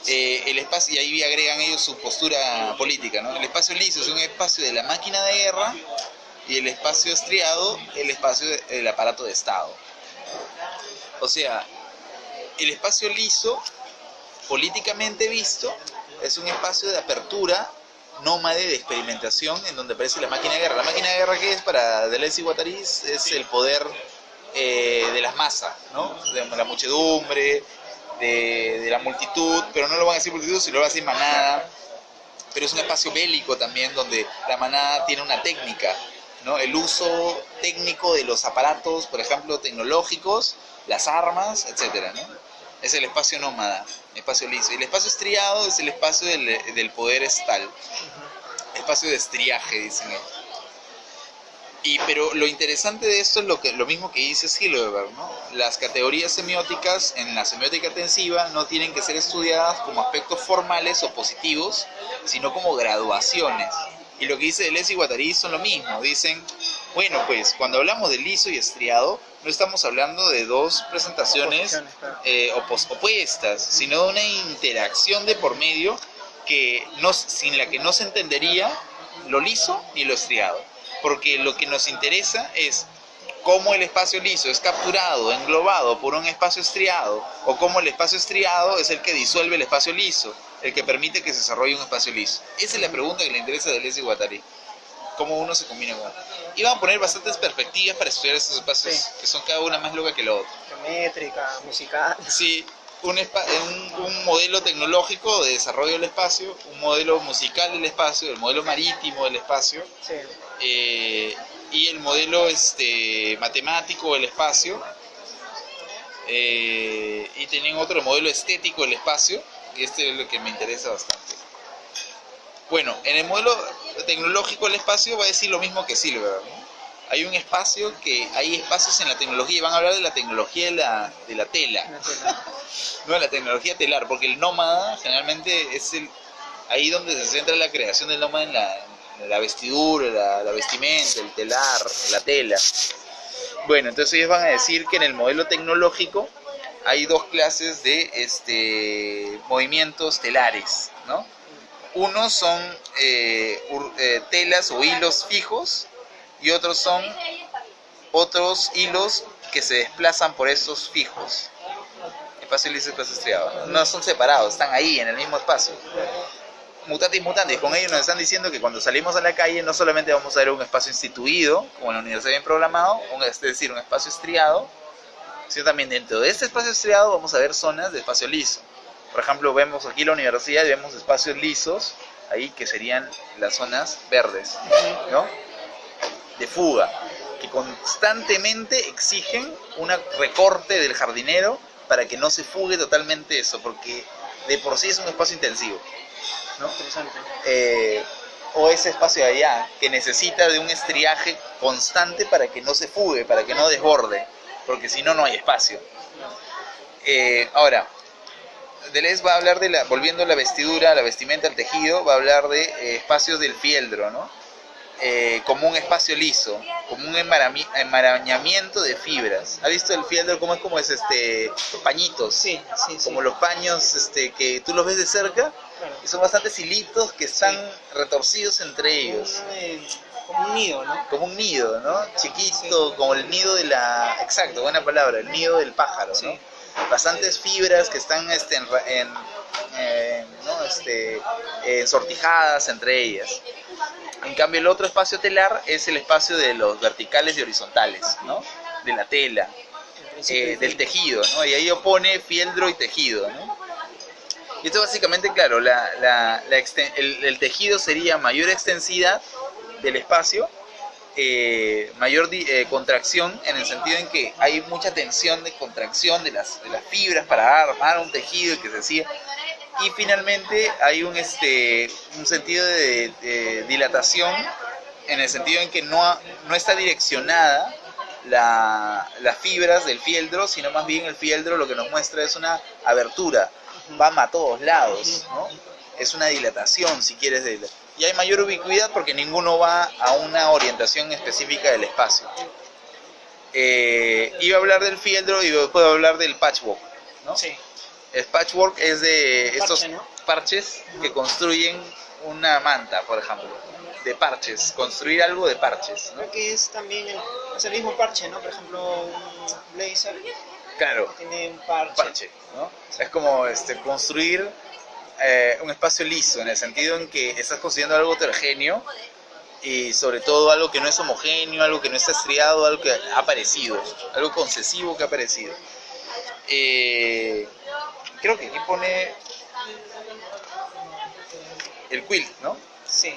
El espacio, y ahí agregan ellos su postura política, ¿no? El espacio liso es un espacio de la máquina de guerra y el espacio estriado el espacio del aparato de Estado. O sea, el espacio liso, políticamente visto, es un espacio de apertura nómade, de experimentación, en donde aparece la máquina de guerra. La máquina de guerra, que es para Deleuze y Guattari, es el poder de las masas, ¿no? De la muchedumbre, de la multitud, pero no lo van a decir multitud, sino lo van a decir manada. Pero es un espacio bélico también, donde la manada tiene una técnica, ¿no? El uso técnico de los aparatos, por ejemplo, tecnológicos, las armas, etcétera, ¿no? Es el espacio nómada, espacio liso. Y el espacio estriado es el espacio del poder estal, espacio de estriaje, dicen ellos. Pero lo interesante de esto es lo mismo que dice Silverberg, ¿no? Las categorías semióticas en la semiótica tensiva no tienen que ser estudiadas como aspectos formales o positivos, sino como graduaciones. Y lo que dice Deleuze y Guattari son lo mismo. Dicen, bueno, pues cuando hablamos de liso y estriado, no estamos hablando de dos presentaciones opuestas, sino de una interacción de por medio sin la que no se entendería lo liso ni lo estriado. Porque lo que nos interesa es cómo el espacio liso es capturado, englobado por un espacio estriado, o cómo el espacio estriado es el que disuelve el espacio liso, el que permite que se desarrolle un espacio liso. Esa es la pregunta que le interesa a Deleuze y Guattari. Cómo uno se combina con otro. Y van a poner bastantes perspectivas para estudiar estos espacios, sí, que son cada una más loca que la otra. Geométrica, musical. Sí, un modelo tecnológico de desarrollo del espacio, un modelo musical del espacio, el modelo marítimo del espacio, Sí. Y el modelo matemático del espacio, y tienen otro modelo estético del espacio, y este es lo que me interesa bastante. Bueno, en el modelo tecnológico del espacio va a decir lo mismo que Silverberg, ¿no? Hay espacios en la tecnología, y van a hablar de la tecnología de la tela, no de la tecnología telar, porque el nómada generalmente es ahí donde se centra la creación del nómada, en la vestidura, la vestimenta, el telar, la tela. Bueno, entonces ellos van a decir que en el modelo tecnológico hay dos clases de movimientos telares, ¿no? Unos son telas o hilos fijos, y otros son otros hilos que se desplazan por esos fijos. Espacio liso y espacio estriado. No son separados, están ahí en el mismo espacio. Mutatis mutandis, con ellos nos están diciendo que cuando salimos a la calle no solamente vamos a ver un espacio instituido, como en la universidad bien programado, es decir, un espacio estriado, sino también dentro de este espacio estriado vamos a ver zonas de espacio liso. Por ejemplo, vemos aquí la universidad y vemos espacios lisos, ahí que serían las zonas verdes, ¿no? De fuga, que constantemente exigen un recorte del jardinero para que no se fugue totalmente eso, porque de por sí es un espacio intensivo, ¿no? Interesante. O ese espacio de allá, que necesita de un estriaje constante para que no se fugue, para que no desborde, porque si no, no hay espacio. Ahora, Deleuze va a hablar volviendo a la vestidura, a la vestimenta, al tejido, va a hablar de espacios del fieltro, ¿no? Como un espacio liso, como un enmarañamiento de fibras. ¿Ha visto el fieltro cómo es pañitos? Sí. Como los paños que tú los ves de cerca, Claro. y son bastantes hilitos que están retorcidos entre ellos. Como un nido, ¿no? Como un nido, ¿no? Chiquito, como el nido exacto, buena palabra, el nido del pájaro, Sí. ¿no? Bastantes fibras que están ensortijadas entre ellas. En cambio, el otro espacio telar es el espacio de los verticales y horizontales, ¿no? De la tela, del tejido, ¿no? Y ahí opone fieltro y tejido, ¿no? Y esto básicamente, claro, el tejido sería mayor extensidad del espacio, mayor contracción, en el sentido en que hay mucha tensión de contracción de las fibras para armar un tejido que se siga. Y finalmente hay un sentido de dilatación, en el sentido en que no está direccionada las fibras del fieltro, sino más bien el fieltro lo que nos muestra es una abertura, va a todos lados, ¿no? Es una dilatación, si quieres, y hay mayor ubicuidad porque ninguno va a una orientación específica del espacio. Iba a hablar del fieltro y puedo hablar del patchwork, ¿no? Sí. El patchwork es de estos Parche, ¿no? parches que construyen una manta, por ejemplo, de parches, construir algo de parches, ¿no? Creo que es también es el mismo parche, ¿no? Por ejemplo, un blazer Claro, que tiene un parche. ¿no? Es como construir un espacio liso, en el sentido en que estás construyendo algo heterogéneo y sobre todo algo que no es homogéneo, algo que no está estriado, algo que ha aparecido, algo concesivo que ha aparecido. Creo que aquí pone el quilt, ¿no? Sí.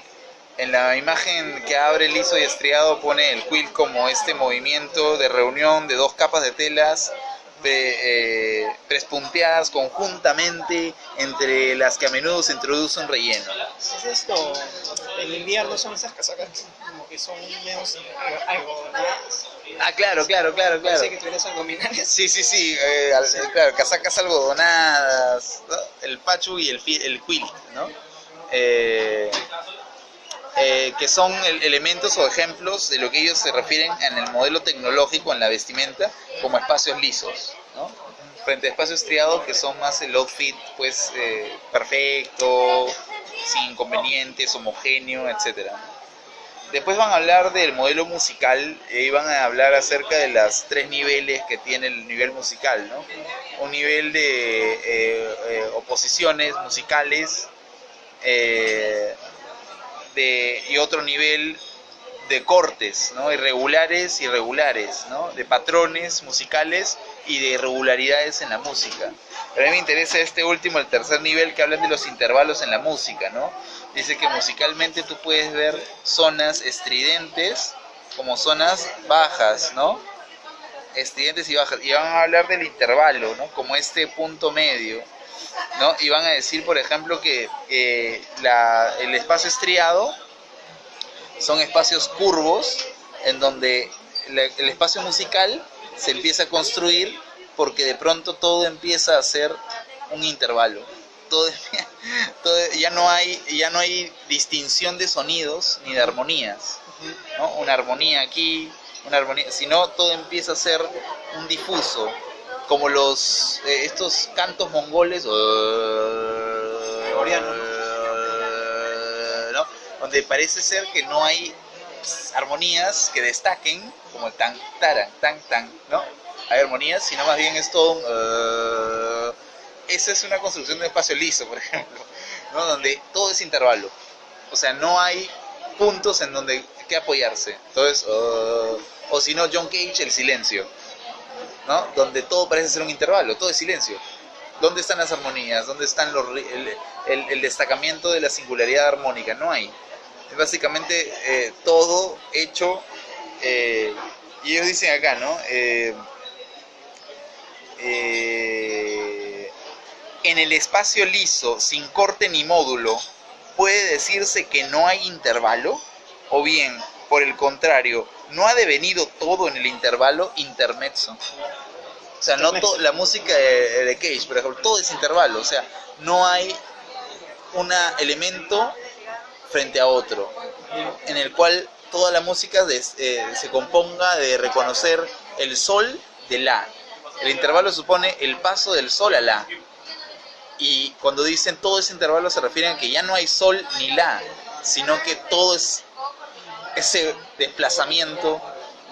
En la imagen que abre liso y estriado pone el quilt como este movimiento de reunión de dos capas de telas prespunteadas conjuntamente, entre las que a menudo se introduce un relleno. Es esto, el invierno son esas casacas como que son menos algodonadas. Ah, claro. Parece que tuvieras abdominales. Sí, claro, casacas algodonadas, ¿no? El pachu y el quilt, ¿no? Que son elementos o ejemplos de lo que ellos se refieren en el modelo tecnológico en la vestimenta como espacios lisos, ¿no? Frente a espacios estriados que son más el outfit pues perfecto, sin inconvenientes, homogéneo, etcétera. Después van a hablar del modelo musical y van a hablar acerca de los 3 niveles que tiene el nivel musical, ¿no? Un nivel de oposiciones musicales, y otro nivel de cortes, ¿no? Irregulares, ¿no? De patrones musicales y de irregularidades en la música. Pero a mí me interesa este último, el tercer nivel, que hablan de los intervalos en la música, ¿no? Dice que musicalmente tú puedes ver zonas estridentes como zonas bajas, ¿no? Estridentes y bajas. Y van a hablar del intervalo, ¿no? Como este punto medio, ¿no? Y van a decir, por ejemplo, que el espacio estriado son espacios curvos en donde el espacio musical se empieza a construir porque de pronto todo empieza a ser un intervalo. Ya no hay distinción de sonidos ni de armonías, ¿no? Una armonía aquí, una armonía, sino todo empieza a ser un difuso, como estos cantos mongoles, Gregoriano, ¿no? Donde parece ser que no hay armonías que destaquen, como el tan, taran, tan, ¿no? Hay armonías, sino más bien es todo un... esa es una construcción de espacio liso, por ejemplo, ¿no? Donde todo es intervalo. O sea, no hay puntos en donde que apoyarse. Entonces, o si no, John Cage, el silencio, ¿no? Donde todo parece ser un intervalo, todo es silencio. ¿Dónde están las armonías? ¿Dónde están el destacamiento de la singularidad armónica? No hay. Es básicamente todo hecho, y ellos dicen acá, ¿no? En el espacio liso, sin corte ni módulo, ¿puede decirse que no hay intervalo? O bien, por el contrario, ¿no ha devenido todo en el intervalo intermezzo? O sea, no la música de Cage, por ejemplo, todo es intervalo, o sea, no hay un elemento frente a otro, en el cual toda la música se componga de reconocer el sol de la. El intervalo supone el paso del sol a la. Y cuando dicen todo ese intervalo se refieren a que ya no hay sol ni la, sino que todo es ese desplazamiento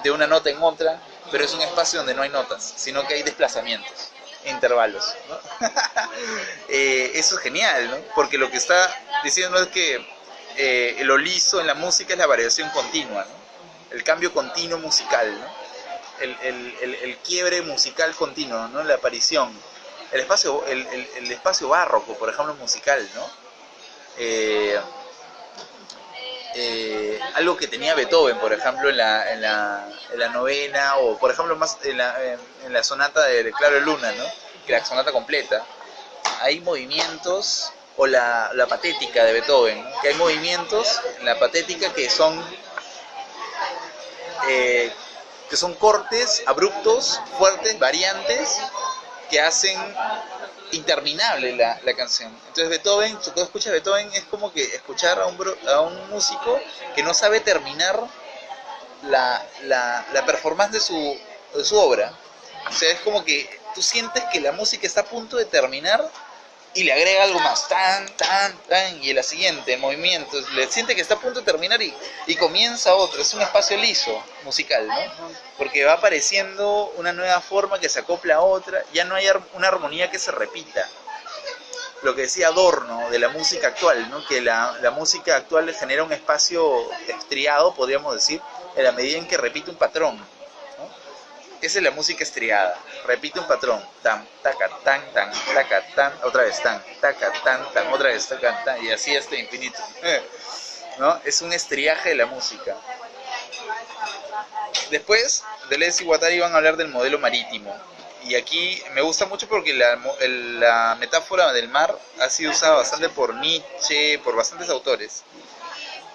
de una nota en otra, pero es un espacio donde no hay notas, sino que hay desplazamientos, intervalos, ¿no? Eso es genial, ¿no? Porque lo que está diciendo es que lo liso en la música es la variación continua, ¿no? El cambio continuo musical, ¿no? El quiebre musical continuo, ¿no? La aparición. El espacio barroco, por ejemplo, musical, ¿no? Algo que tenía Beethoven, por ejemplo, en la novena, o por ejemplo más en la sonata de Claro de Luna, ¿no? Que la sonata completa. Hay movimientos, o la patética de Beethoven, ¿no? Que hay movimientos en la patética que son cortes abruptos, fuertes, variantes, que hacen interminable la canción. Entonces Beethoven, si tú escuchas Beethoven, es como que escuchar a un músico que no sabe terminar la performance de su obra. O sea, es como que tú sientes que la música está a punto de terminar y le agrega algo más, tan, y en la siguiente, el movimiento, le siente que está a punto de terminar y comienza otro. Es un espacio liso musical, ¿no? Porque va apareciendo una nueva forma que se acopla a otra, ya no hay una armonía que se repita. Lo que decía Adorno de la música actual, ¿no? Que la música actual genera un espacio estriado, podríamos decir, en la medida en que repite un patrón, ¿no? Esa es la música estriada, repite un patrón, tan, taca, tan, taca, tan, otra vez tan, taca, tan, otra vez taca, tan, y así hasta infinito, ¿no? Es un estriaje de la música. Después, Deleuze y Guattari van a hablar del modelo marítimo. Y aquí me gusta mucho porque la metáfora del mar ha sido usada bastante por Nietzsche, por bastantes autores.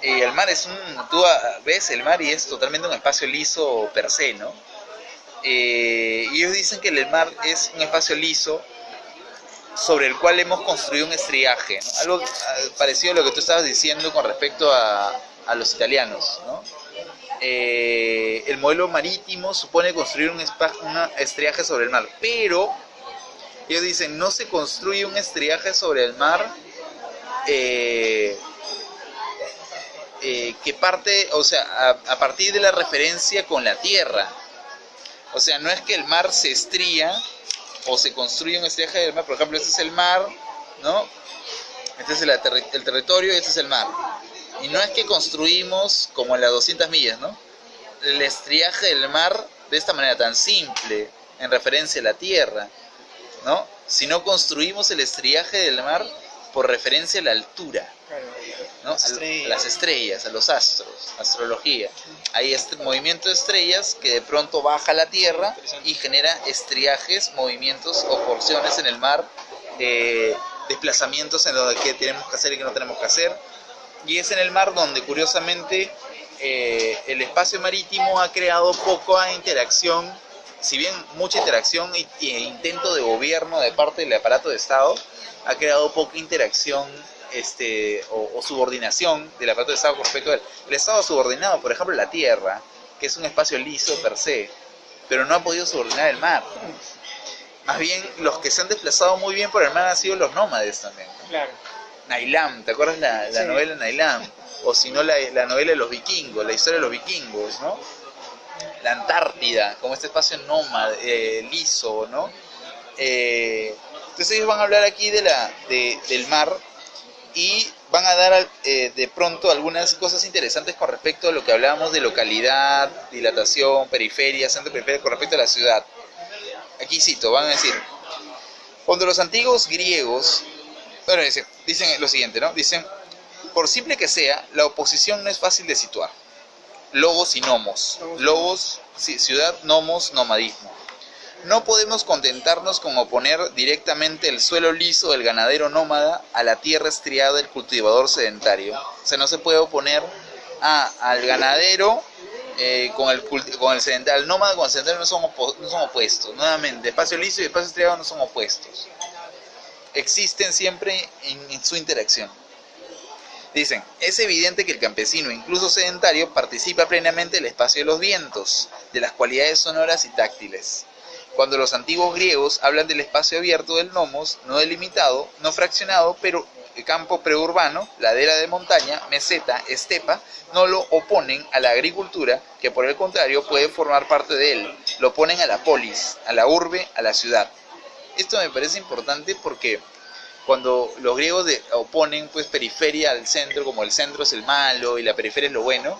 El mar es tú ves el mar y es totalmente un espacio liso per se, ¿no? Y ellos dicen que el mar es un espacio liso sobre el cual hemos construido un estriaje, ¿no? Algo parecido a lo que tú estabas diciendo con respecto a los italianos, ¿no? El modelo marítimo supone construir un estriaje sobre el mar, pero ellos dicen no se construye un estriaje sobre el mar que parte, o sea, a partir de la referencia con la tierra. O sea, no es que el mar se estría o se construye un estriaje del mar. Por ejemplo, este es el mar, ¿no? Este es el territorio y este es el mar. Y no es que construimos como en las 200 millas, ¿no? El estriaje del mar de esta manera tan simple, en referencia a la tierra, ¿no? Sino construimos el estriaje del mar por referencia a la altura, ¿no? A las estrellas, a los astros, astrología. Hay movimiento de estrellas que de pronto baja a la tierra y genera estriajes, movimientos o porciones en el mar, desplazamientos en lo que tenemos que hacer y que no tenemos que hacer. Y es en el mar donde, curiosamente, el espacio marítimo ha creado poca interacción, si bien mucha interacción e intento de gobierno de parte del aparato de Estado, ha creado poca interacción o subordinación del aparato de Estado con respecto al el Estado subordinado, por ejemplo, la tierra, que es un espacio liso per se, pero no ha podido subordinar el mar. Más bien, los que se han desplazado muy bien por el mar han sido los nómades también, ¿no? Claro. Nailam, ¿te acuerdas la novela Nailam? O si no, la novela de los vikingos, la historia de los vikingos, ¿no? La Antártida, como este espacio nómade, liso, ¿no? Entonces ellos van a hablar aquí del mar y van a dar de pronto algunas cosas interesantes con respecto a lo que hablábamos de localidad, dilatación, periferia, centro periferia, con respecto a la ciudad. Aquí cito, van a decir, cuando los antiguos griegos, bueno, dicen lo siguiente, ¿no? Dicen, por simple que sea, la oposición no es fácil de situar. Logos y nomos. Logos, sí, ciudad, nomos, nomadismo. No podemos contentarnos con oponer directamente el suelo liso del ganadero nómada a la tierra estriada del cultivador sedentario. O sea, no se puede oponer al ganadero con el sedentario. El nómada con el sedentario no son opuestos. Nuevamente, espacio liso y espacio estriado no son opuestos. Existen siempre en su interacción. Dicen, es evidente que el campesino, incluso sedentario, participa plenamente del espacio de los vientos, de las cualidades sonoras y táctiles. Cuando los antiguos griegos hablan del espacio abierto del nomos, no delimitado, no fraccionado, pero el campo preurbano, ladera de montaña, meseta, estepa, no lo oponen a la agricultura, que por el contrario puede formar parte de él. Lo oponen a la polis, a la urbe, a la ciudad. Esto me parece importante porque cuando los griegos oponen pues periferia al centro, como el centro es el malo y la periferia es lo bueno,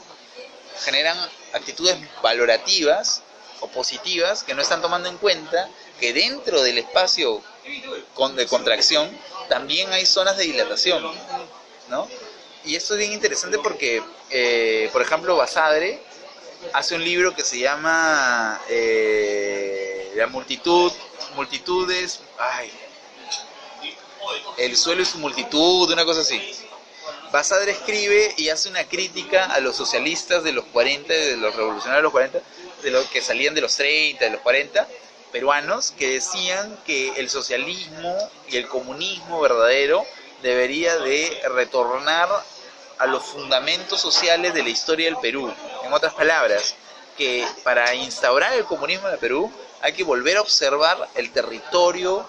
generan actitudes valorativas o positivas que no están tomando en cuenta que dentro del espacio de contracción también hay zonas de dilatación, ¿no? Y esto es bien interesante porque, por ejemplo, Basadre hace un libro que se llama La multitudes, el suelo y su multitud, una cosa así. Basadre escribe y hace una crítica a los socialistas de los 40, de los revolucionarios de los 40, de los que salían de los 30, de los 40, peruanos que decían que el socialismo y el comunismo verdadero debería de retornar a los fundamentos sociales de la historia del Perú. En otras palabras, que para instaurar el comunismo en el Perú hay que volver a observar el territorio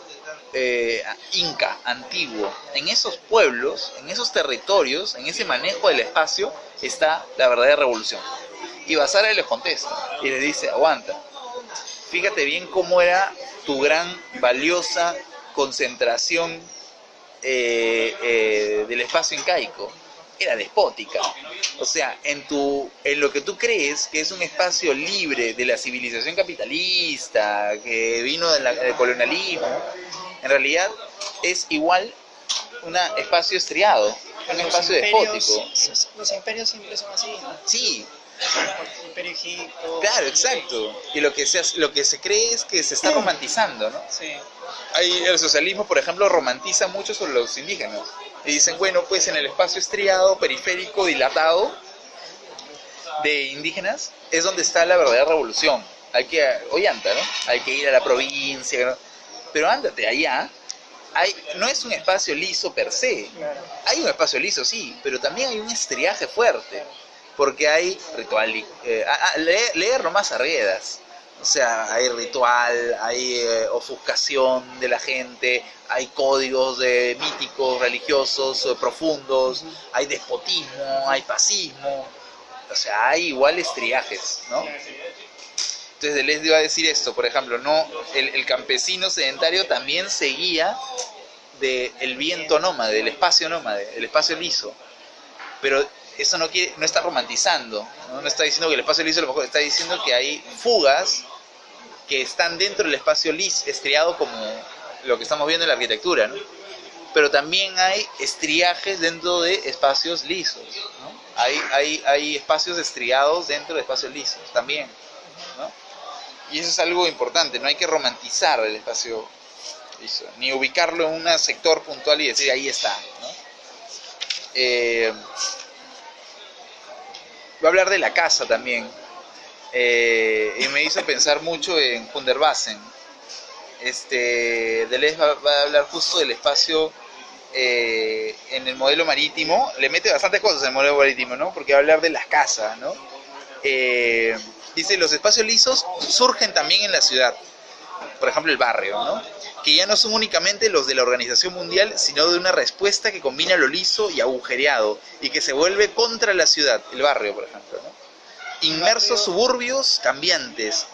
inca antiguo. En esos pueblos, en esos territorios, en ese manejo del espacio está la verdadera revolución. Y Basara les contesta y les dice: aguanta, fíjate bien cómo era tu gran, valiosa concentración del espacio incaico. Era despótica. O sea, en lo que tú crees que es un espacio libre de la civilización capitalista que vino del colonialismo, en realidad es igual un espacio estriado, un espacio despótico. Los imperios siempre son así, ¿no? Sí. El Imperio Egipto. Claro, exacto. Y lo que se cree es que se está romantizando, ¿no? Sí. El socialismo, por ejemplo, romantiza mucho sobre los indígenas. Y dicen, bueno, pues en el espacio estriado, periférico, dilatado de indígenas es donde está la verdadera revolución. Hoy anda, ¿no? Hay que ir a la provincia, ¿no? Pero ándate allá, no es un espacio liso per se. Claro. Hay un espacio liso, sí, pero también hay un estriaje fuerte, porque hay ritual. Leer nomás Arriedas. O sea, hay ritual, hay ofuscación de la gente, hay códigos míticos, religiosos, profundos, hay despotismo, hay fascismo. O sea, hay igual estriajes, ¿no? Entonces Deleuze iba a decir esto, por ejemplo, no, el campesino sedentario también seguía del viento nómade, del espacio nómade, el espacio liso. Pero eso no está romantizando, ¿no? No está diciendo que el espacio liso es lo mejor, está diciendo que hay fugas que están dentro del espacio estriado, como lo que estamos viendo en la arquitectura, ¿no? Pero también hay estriajes dentro de espacios lisos, ¿no? Hay espacios estriados dentro de espacios lisos también, ¿no? Y eso es algo importante, no hay que romantizar el espacio liso, ni ubicarlo en un sector puntual y decir ahí está, ¿no? Voy a hablar de la casa también, y me hizo pensar mucho en Hundertwasser. Deleuze va a hablar justo del espacio en el modelo marítimo. Le mete bastantes cosas en el modelo marítimo, ¿no? Porque va a hablar de las casas, ¿no? Dice, los espacios lisos surgen también en la ciudad. Por ejemplo, el barrio, ¿no? Que ya no son únicamente los de la Organización Mundial, sino de una respuesta que combina lo liso y agujereado, y que se vuelve contra la ciudad, el barrio, por ejemplo, ¿no? Inmersos suburbios cambiantes,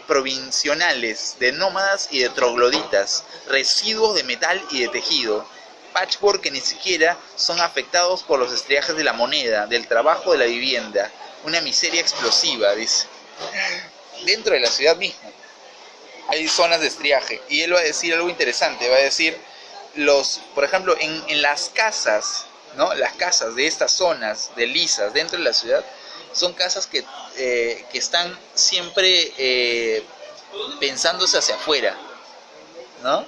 provincionales, de nómadas y de trogloditas, residuos de metal y de tejido, patchwork que ni siquiera son afectados por los estriajes de la moneda, del trabajo, de la vivienda, una miseria explosiva, dice. Dentro de la ciudad misma hay zonas de estriaje, y él va a decir algo interesante, va a decir, por ejemplo, en las casas, ¿no? Las casas de estas zonas de lisas dentro de la ciudad son casas que están siempre pensándose hacia afuera, ¿no?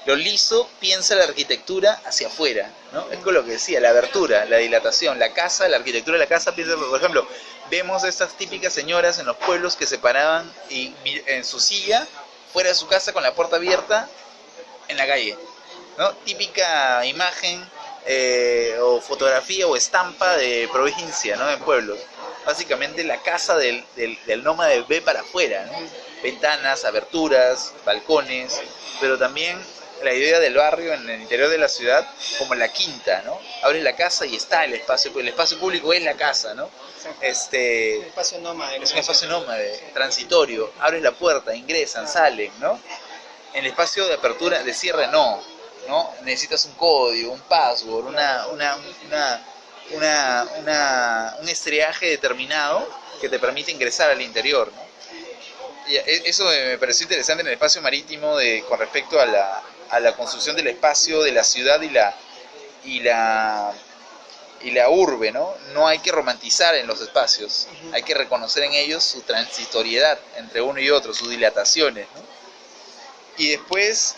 Lo liso piensa la arquitectura hacia afuera, ¿no? Es con lo que decía, la abertura, la dilatación, la casa, la arquitectura de la casa piensa, por ejemplo, vemos estas típicas señoras en los pueblos que se paraban en su silla, fuera de su casa con la puerta abierta, en la calle, ¿no? Típica imagen o fotografía o estampa de provincia, ¿no? En pueblos. Básicamente la casa del nómade ve para afuera, ¿no? Ventanas, aberturas, balcones, pero también la idea del barrio en el interior de la ciudad como la quinta, ¿no? Abres la casa y está el espacio público es la casa, ¿no? El espacio nómade. Es un espacio nómade, transitorio, abres la puerta, ingresan, salen, ¿no? En el espacio de apertura, de cierre no, ¿no? Necesitas un código, un password, un estriaje determinado que te permite ingresar al interior, ¿no? Y eso me pareció interesante en el espacio marítimo con respecto a la construcción del espacio de la ciudad y la urbe, ¿no? No hay que romantizar en los espacios, hay que reconocer en ellos su transitoriedad entre uno y otro, sus dilataciones, ¿no? Y después,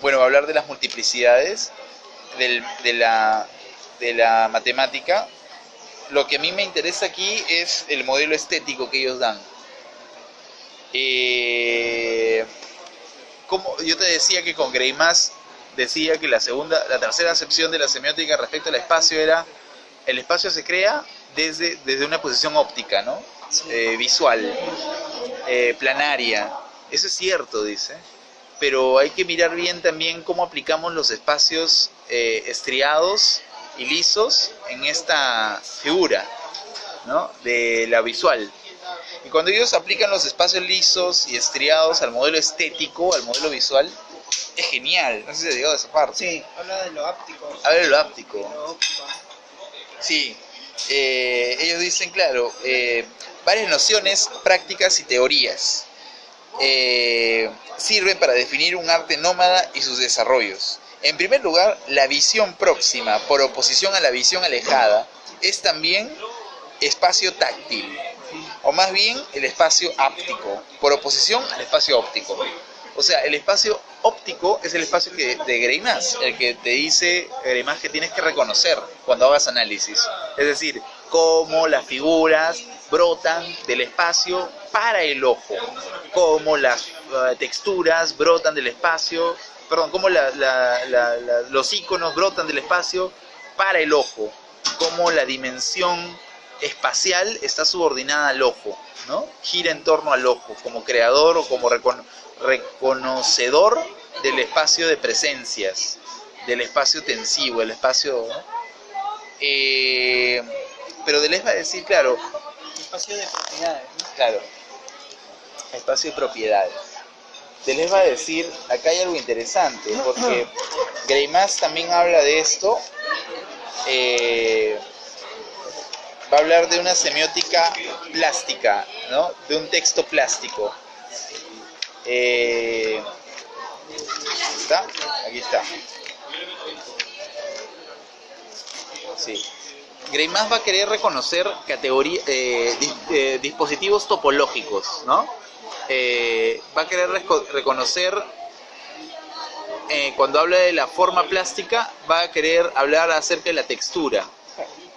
bueno, va a hablar de las multiplicidades de la matemática. Lo que a mí me interesa aquí es el modelo estético que ellos dan. Como yo te decía que con Greimas decía que la tercera acepción de la semiótica respecto al espacio era: el espacio se crea desde una posición óptica, ¿no? Visual, planaria. Eso es cierto, dice, pero hay que mirar bien también cómo aplicamos los espacios estriados y lisos en esta figura, ¿no? De la visual. Y cuando ellos aplican los espacios lisos y estriados al modelo estético, al modelo visual, es genial. No sé si te digo de esa parte. Sí, habla de lo áptico. Habla de lo áptico. Lo óptico. Sí. Ellos dicen, claro, varias nociones, prácticas y teorías sirven para definir un arte nómada y sus desarrollos. En primer lugar, la visión próxima, por oposición a la visión alejada, es también espacio táctil, o más bien el espacio áptico, por oposición al espacio óptico. O sea, el espacio óptico es el espacio de Greimas, el que te dice Greimas que tienes que reconocer cuando hagas análisis. Es decir, cómo las figuras brotan del espacio para el ojo, cómo las texturas brotan del espacio, perdón, cómo los iconos brotan del espacio para el ojo, cómo la dimensión espacial está subordinada al ojo, ¿no? Gira en torno al ojo, como creador o como reconocedor del espacio de presencias, del espacio tensivo, el espacio, ¿no? Pero Deleuze va a decir, claro, Espacio de propiedades, ¿no? claro, espacio de propiedades. Deleuze va a decir, acá hay algo interesante, porque Greimas también habla de esto. Va a hablar de una semiótica plástica, ¿no? De un texto plástico. ¿Está? Aquí está. Sí. Greimas va a querer reconocer dispositivos topológicos, ¿no? Va a querer reconocer, cuando habla de la forma plástica, va a querer hablar acerca de la textura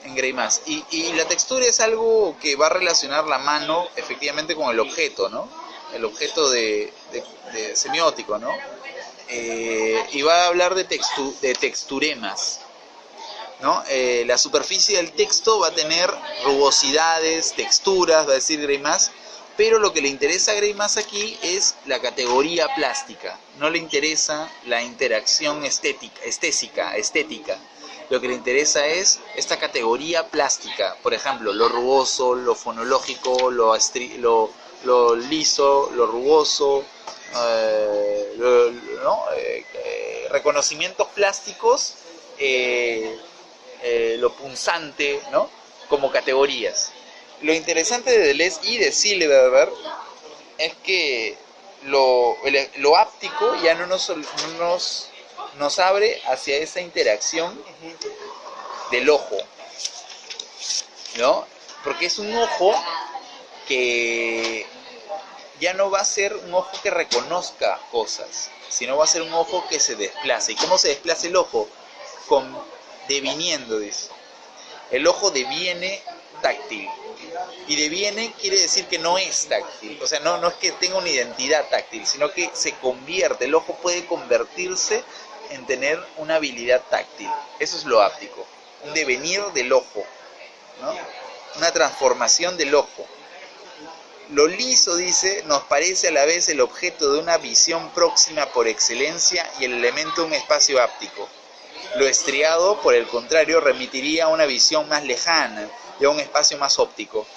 en Greimas. Y la textura es algo que va a relacionar la mano efectivamente con el objeto, ¿no? El objeto de semiótico, ¿no? Y va a hablar de texturemas, ¿no? La superficie del texto va a tener rugosidades, texturas, va a decir Greimas, pero lo que le interesa a Greimas aquí es la categoría plástica, no le interesa la interacción estética. Lo que le interesa es esta categoría plástica, por ejemplo, lo rugoso, lo fonológico, lo liso, lo rugoso, ¿no? Reconocimientos plásticos, lo punzante, ¿no? Como categorías. Lo interesante de Deleuze y de Silberberg es que lo áptico ya no nos abre hacia esa interacción del ojo, ¿no? Porque es un ojo que ya no va a ser un ojo que reconozca cosas, sino va a ser un ojo que se desplace. ¿Y cómo se desplaza el ojo? Deviniendo, dice. El ojo deviene táctil. Y deviene quiere decir que no es táctil. O sea, no es que tenga una identidad táctil, sino que se convierte. El ojo puede convertirse en tener una habilidad táctil. Eso es lo áptico. Un devenir del ojo, ¿no? Una transformación del ojo. Lo liso, dice, nos parece a la vez el objeto de una visión próxima por excelencia y el elemento de un espacio áptico. Lo estriado, por el contrario, remitiría a una visión más lejana y a un espacio más óptico,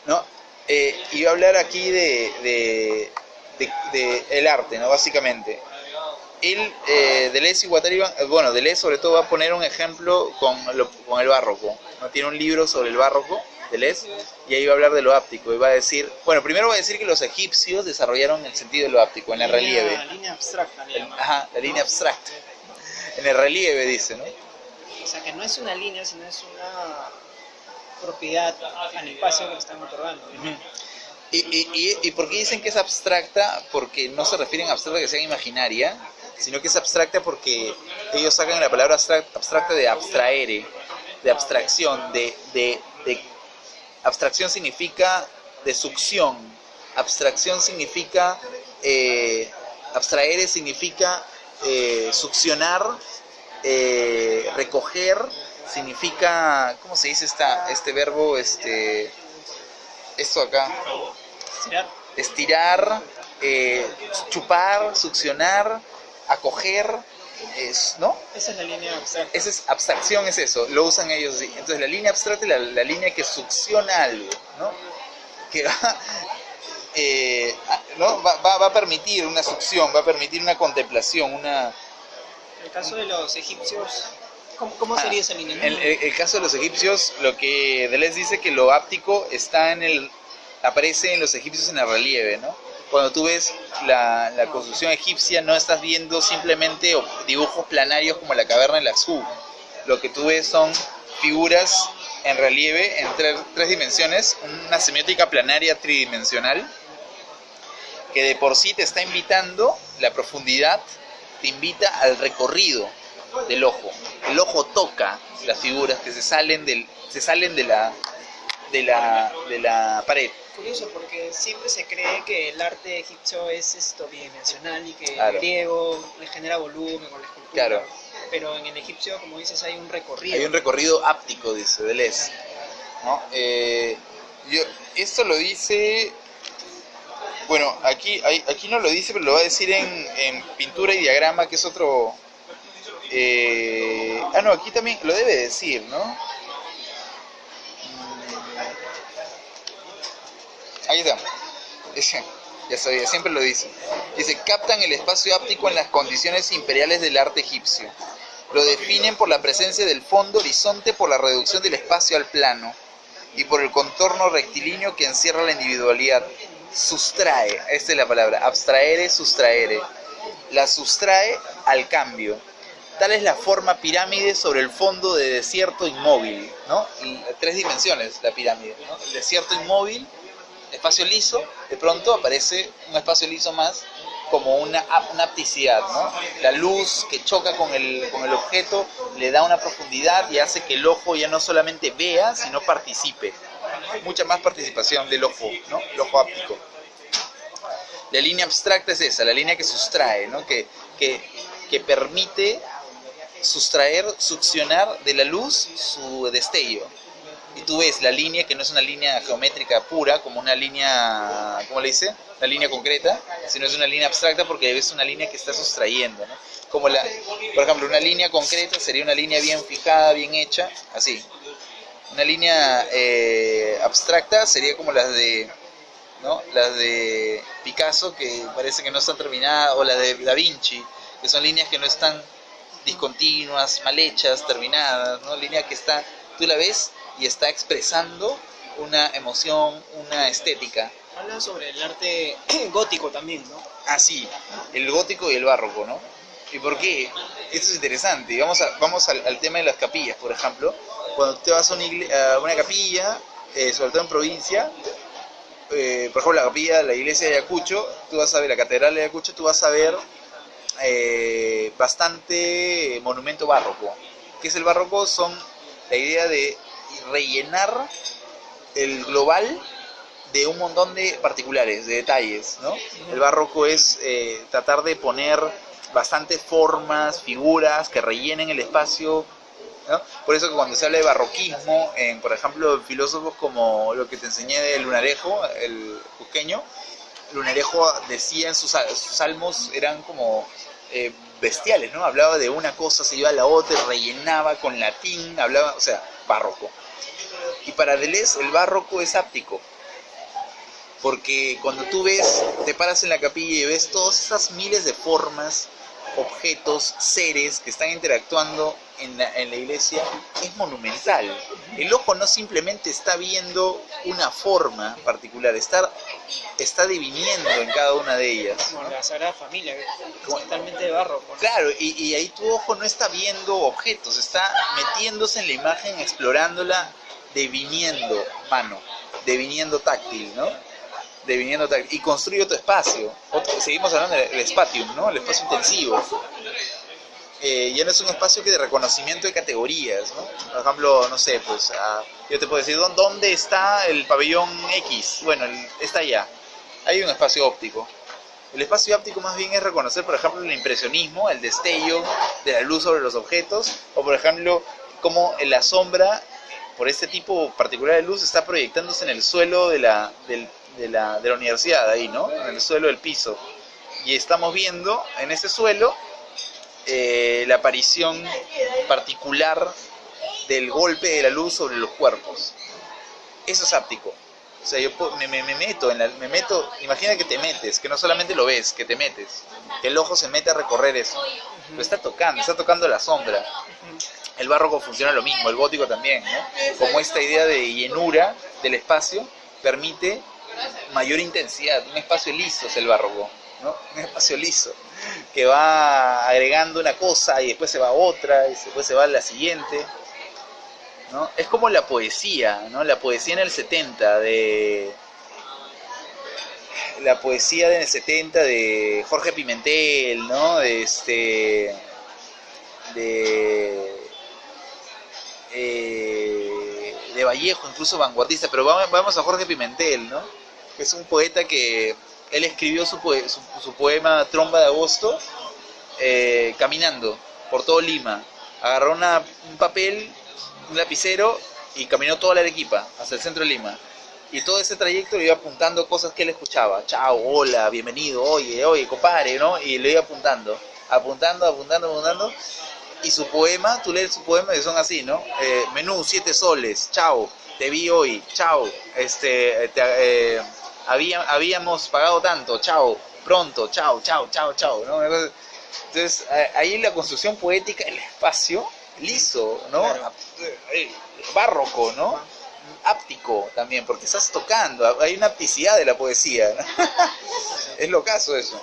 ¿no? Y voy a hablar aquí de el arte, ¿no? Básicamente. Deleuze y Guattari, bueno, Deleuze sobre todo va a poner un ejemplo con el barroco, ¿no? Tiene un libro sobre el barroco, Deleuze, y ahí va a hablar de lo áptico y va a decir, bueno, primero va a decir que los egipcios desarrollaron el sentido de lo áptico en el relieve. La línea abstracta. Ajá, la línea abstracta. En el relieve, dice, ¿no? O sea, que no es una línea, sino es una propiedad al espacio que le están otorgando. Uh-huh. ¿Y por qué dicen que es abstracta? Porque no se refieren a abstracta que sea imaginaria, sino que es abstracta porque ellos sacan la palabra abstracta de abstraere, de abstracción, abstracción significa de succión, abstracción significa, abstraer significa succionar, recoger, significa, ¿cómo se dice este verbo? Esto acá. Estirar, chupar, succionar, acoger, ¿no? Esa es la línea abstracta. Esa es abstracción, es eso, lo usan ellos así. Entonces la línea abstracta es la línea que succiona algo, ¿no? Que ¿no? va a permitir una succión, va a permitir una contemplación, una... En el caso de los egipcios, ¿cómo sería esa línea? El caso de los egipcios, lo que Deleuze dice que lo áptico está aparece en los egipcios en el relieve, ¿no? Cuando tú ves la construcción egipcia, no estás viendo simplemente dibujos planarios como la caverna de Lascaux. Lo que tú ves son figuras en relieve en tres dimensiones, una semiótica planaria tridimensional, que de por sí te está invitando, la profundidad te invita al recorrido del ojo. El ojo toca las figuras que se salen de la pared. Curioso, porque siempre se cree que el arte egipcio es bidimensional y que Claro. el griego le genera volumen con la escultura. Claro. Pero en el egipcio, como dices, hay un recorrido. Hay un recorrido áptico, dice Deleuze, ¿no? Esto lo dice... Bueno, aquí no lo dice, pero lo va a decir en pintura y diagrama, que es otro... no, aquí también lo debe decir, ¿no? Ahí está. Ya sabía, siempre lo dice. Dice, captan el espacio áptico en las condiciones imperiales del arte egipcio. Lo definen por la presencia del fondo horizonte, por la reducción del espacio al plano y por el contorno rectilíneo que encierra la individualidad. Sustrae, esta es la palabra, abstraere, sustraere. La sustrae al cambio. Tal es la forma pirámide sobre el fondo de desierto inmóvil, ¿no? Tres dimensiones la pirámide, ¿no? El desierto inmóvil, espacio liso, de pronto aparece un espacio liso más como una apticidad, ¿no? La luz que choca con el objeto le da una profundidad y hace que el ojo ya no solamente vea, sino participe. Mucha más participación del ojo, ¿no? El ojo áptico. La línea abstracta es esa, la línea que sustrae, ¿no? Que permite sustraer, succionar de la luz su destello. Y tú ves la línea, que no es una línea geométrica pura, como una línea, ¿cómo le dice? Una línea concreta, sino es una línea abstracta porque ves una línea que está sustrayendo, ¿no? Como por ejemplo, una línea concreta sería una línea bien fijada, bien hecha, así. Una línea abstracta sería como las de Picasso, que parece que no están terminadas, o las de Da Vinci, que son líneas que no están discontinuas, mal hechas, terminadas, ¿no? Línea que está, tú la ves y está expresando una emoción, una estética. Habla sobre el arte gótico también, ¿no? Ah, sí, el gótico y el barroco, ¿no? ¿Y por qué? Esto es interesante. Vamos al tema de las capillas, por ejemplo. Cuando te vas a una capilla, sobre todo en provincia, por ejemplo, la capilla, la iglesia de Ayacucho, tú vas a ver la catedral de Ayacucho, tú vas a ver bastante monumento barroco. ¿Qué es el barroco? Son la idea de rellenar el global de un montón de particulares, de detalles, ¿no? El barroco es tratar de poner bastantes formas, figuras que rellenen el espacio, ¿no? Por eso que cuando se habla de barroquismo, por ejemplo, filósofos como lo que te enseñé de Lunarejo, el cusqueño, Lunarejo decía en sus salmos, eran como bestiales, ¿no? Hablaba de una cosa, se iba a la otra, rellenaba con latín, hablaba, o sea, barroco. Y para Deleuze el barroco es áptico, porque cuando tú te paras en la capilla y ves todas esas miles de formas, objetos, seres que están interactuando en la iglesia, es monumental. El ojo no simplemente está viendo una forma particular, está diviniendo en cada una de ellas, ¿no? Como la Sagrada Familia, que es totalmente de barro, ¿no? Claro, y ahí tu ojo no está viendo objetos, está metiéndose en la imagen, explorándola, deviniendo mano, deviniendo táctil, ¿no? Deviniendo táctil, y construye otro espacio. Seguimos hablando del spatium, ¿no? El espacio intensivo. Ya no es un espacio que de reconocimiento de categorías, ¿no? Por ejemplo, no sé, pues yo te puedo decir, ¿dónde está el pabellón X? Bueno, está allá. hay un espacio óptico. El espacio óptico más bien es reconocer, por ejemplo, el impresionismo, el destello de la luz sobre los objetos, o por ejemplo, cómo la sombra, por este tipo particular de luz, está proyectándose en el suelo de la universidad, ahí, ¿no? En el suelo del piso. Y estamos viendo en ese suelo la aparición particular del golpe de la luz sobre los cuerpos. Eso es áptico. O sea, yo me meto, imagina que te metes, que no solamente lo ves, que te metes, que el ojo se mete a recorrer eso. Lo está tocando la sombra. El barroco funciona lo mismo, el gótico también, ¿no? Como esta idea de llenura del espacio permite mayor intensidad. Un espacio liso es el barroco, ¿no? Un espacio liso que va agregando una cosa y después se va a otra y después se va a la siguiente, ¿no? Es como la poesía, ¿no? La poesía en el 70 de... La poesía del 70 de Jorge Pimentel, ¿no? De Vallejo, incluso vanguardista, pero vamos a Jorge Pimentel, ¿no? Que es un poeta que él escribió su poema Tromba de Agosto caminando por todo Lima. Agarró un papel, un lapicero y caminó toda la Arequipa hasta el centro de Lima. Y todo ese trayecto le iba apuntando cosas que él escuchaba. Chao, hola, bienvenido, oye, compadre, ¿no? Y le iba apuntando. Y su poema, tú lees su poema y son así, ¿no? Menú, 7 soles, chao, te vi hoy, chao, habíamos pagado tanto, chao, pronto, chao, ¿no? Entonces, ahí la construcción poética, el espacio liso, ¿no? Claro. Barroco, ¿no? Áptico también, porque estás tocando, hay una apticidad de la poesía, ¿no? Es locazo eso.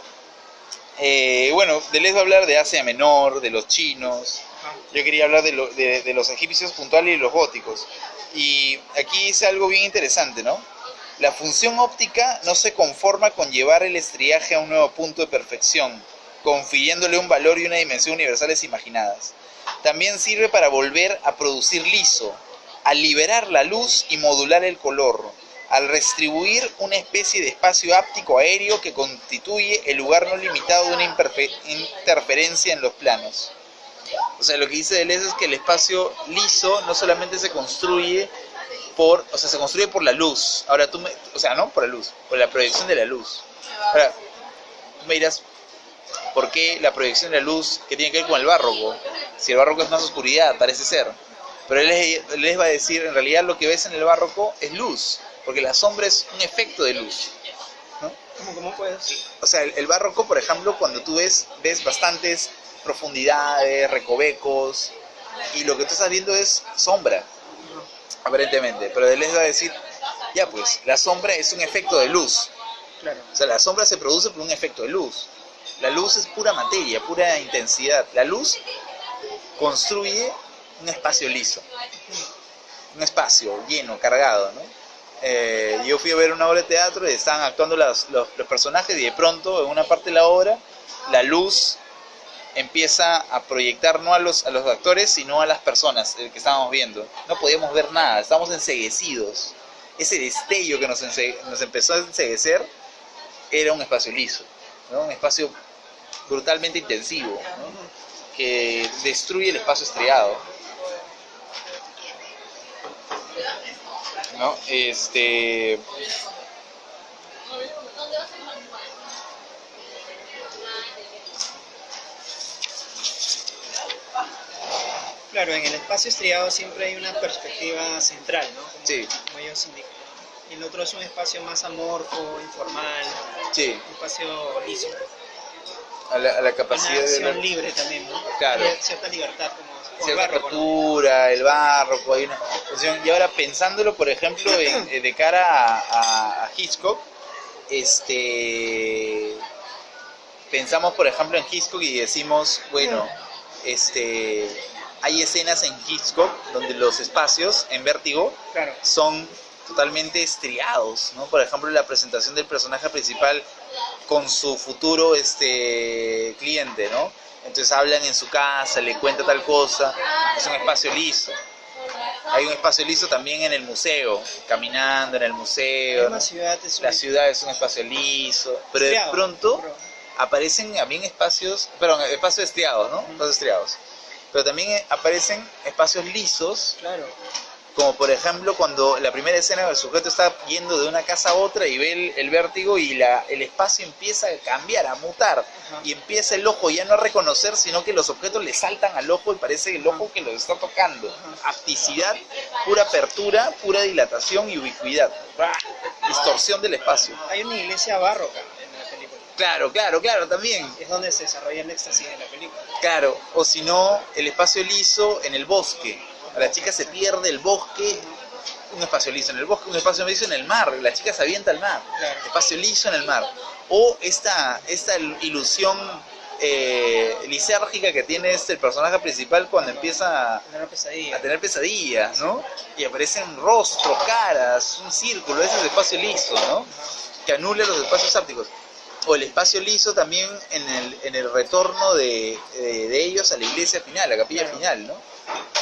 Bueno, les voy a hablar de Asia Menor, de los chinos. Yo quería hablar de los egipcios puntuales y los góticos. Y aquí dice algo bien interesante, ¿no? La función óptica no se conforma con llevar el estriaje a un nuevo punto de perfección, confiriéndole un valor y una dimensión universales imaginadas. También sirve para volver a producir liso, al liberar la luz y modular el color, al redistribuir una especie de espacio áptico aéreo que constituye el lugar no limitado de una interferencia en los planos. O sea, lo que dice Deleuze es que el espacio liso no solamente se construye se construye por la luz. Ahora no por la luz, por la proyección de la luz. Ahora, tú me dirás, ¿por qué la proyección de la luz que tiene que ver con el barroco? Si el barroco es más oscuridad, parece ser. Pero él les va a decir, en realidad lo que ves en el barroco es luz, porque la sombra es un efecto de luz, ¿no? ¿Cómo puedes? O sea, el barroco, por ejemplo, cuando tú ves bastantes profundidades, recovecos, y lo que tú estás viendo es sombra, aparentemente. Pero él les va a decir, ya pues, la sombra es un efecto de luz. Claro. O sea, la sombra se produce por un efecto de luz. La luz es pura materia, pura intensidad. La luz construye un espacio liso, un espacio lleno, cargado, ¿no? Yo fui a ver una obra de teatro y estaban actuando los personajes y de pronto en una parte de la obra la luz empieza a proyectar no a los actores sino a las personas que estábamos viendo. No podíamos ver nada, estábamos enceguecidos. Ese destello que nos empezó a enceguecer era un espacio liso, ¿no? Un espacio brutalmente intensivo, ¿no? Que destruye el espacio estriado, ¿no? Claro, en el espacio estriado siempre hay una perspectiva central, ¿no? Sí. Como ellos indican. Y el otro es un espacio más amorfo, informal, Sí. un espacio liso. A la capacidad Una de acción libre también, ¿no? Claro. Hay cierta libertad como cierta el barroco, ¿no? apertura, el barroco, hay una función. Y ahora pensándolo, por ejemplo, de cara a Hitchcock, pensamos, por ejemplo, en Hitchcock y decimos, bueno, hay escenas en Hitchcock donde los espacios en Vértigo Claro. son totalmente estriados, ¿no? Por ejemplo, la presentación del personaje principal con su futuro cliente, ¿no? Entonces hablan en su casa, le cuenta tal cosa, es un espacio liso. Hay un espacio liso también en el museo, caminando en el museo, ¿no? La ciudad es un espacio liso, pero de pronto aparecen también espacios estriados, ¿no? Espacios estriados. Pero también aparecen espacios lisos, claro, como por ejemplo cuando la primera escena el sujeto está yendo de una casa a otra y ve el vértigo y el espacio empieza a cambiar, a mutar. Ajá. Y empieza el ojo ya no a reconocer, sino que los objetos le saltan al ojo y parece el ojo que los está tocando. Ajá. Apticidad, pura apertura, pura dilatación y ubicuidad. Distorsión del espacio. Hay una iglesia barroca en la película. Claro, también. Es donde se desarrolla el éxtasis de la película. Claro, o si no, el espacio liso en el bosque. La chica se pierde el bosque, un espacio liso en el bosque, un espacio liso en el mar, la chica se avienta al mar, claro. Espacio liso en el mar. O esta ilusión lisérgica que tiene el personaje principal cuando empieza a tener pesadillas, ¿no? Y aparecen rostros, caras, un círculo, ese es el espacio liso, ¿no? Que anula los espacios ápticos. O el espacio liso también en el retorno de ellos a la iglesia final, la capilla final, ¿no?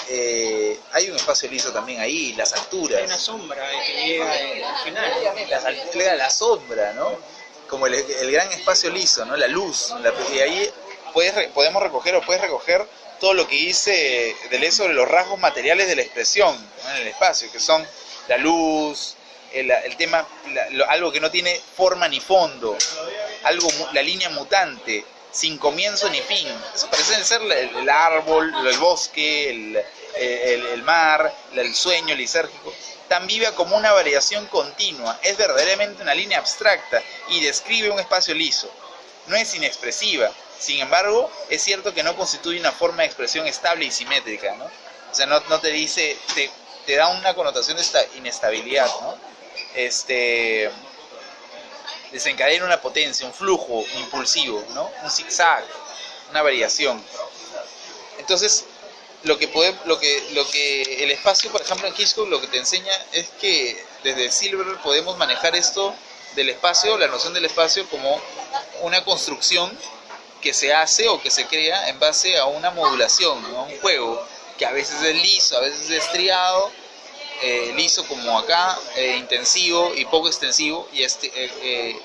Hay un espacio liso también ahí, las alturas. Hay una sombra que llega al final. La sombra, ¿no? Como el gran espacio liso, ¿no? La luz. Y ahí puedes recoger todo lo que hice Deleuze sobre los rasgos materiales de la expresión, ¿no? En el espacio, que son la luz, el tema, algo que no tiene forma ni fondo, la línea mutante, sin comienzo ni fin. Eso parece ser el árbol, el bosque, el mar, el sueño lisérgico. Tan viva como una variación continua, es verdaderamente una línea abstracta y describe un espacio liso. No es inexpresiva, sin embargo, es cierto que no constituye una forma de expresión estable y simétrica, ¿no? O sea, no te dice, te da una connotación de inestabilidad, ¿no? Desencadena una potencia, un flujo impulsivo, ¿no? Un zigzag, una variación. Entonces, lo que el espacio, por ejemplo, en Hitchcock lo que te enseña es que desde Silverberg podemos manejar esto del espacio, la noción del espacio como una construcción que se hace o que se crea en base a una modulación, ¿no? Un juego que a veces es liso, a veces es estriado, liso como acá, intensivo y poco extensivo, y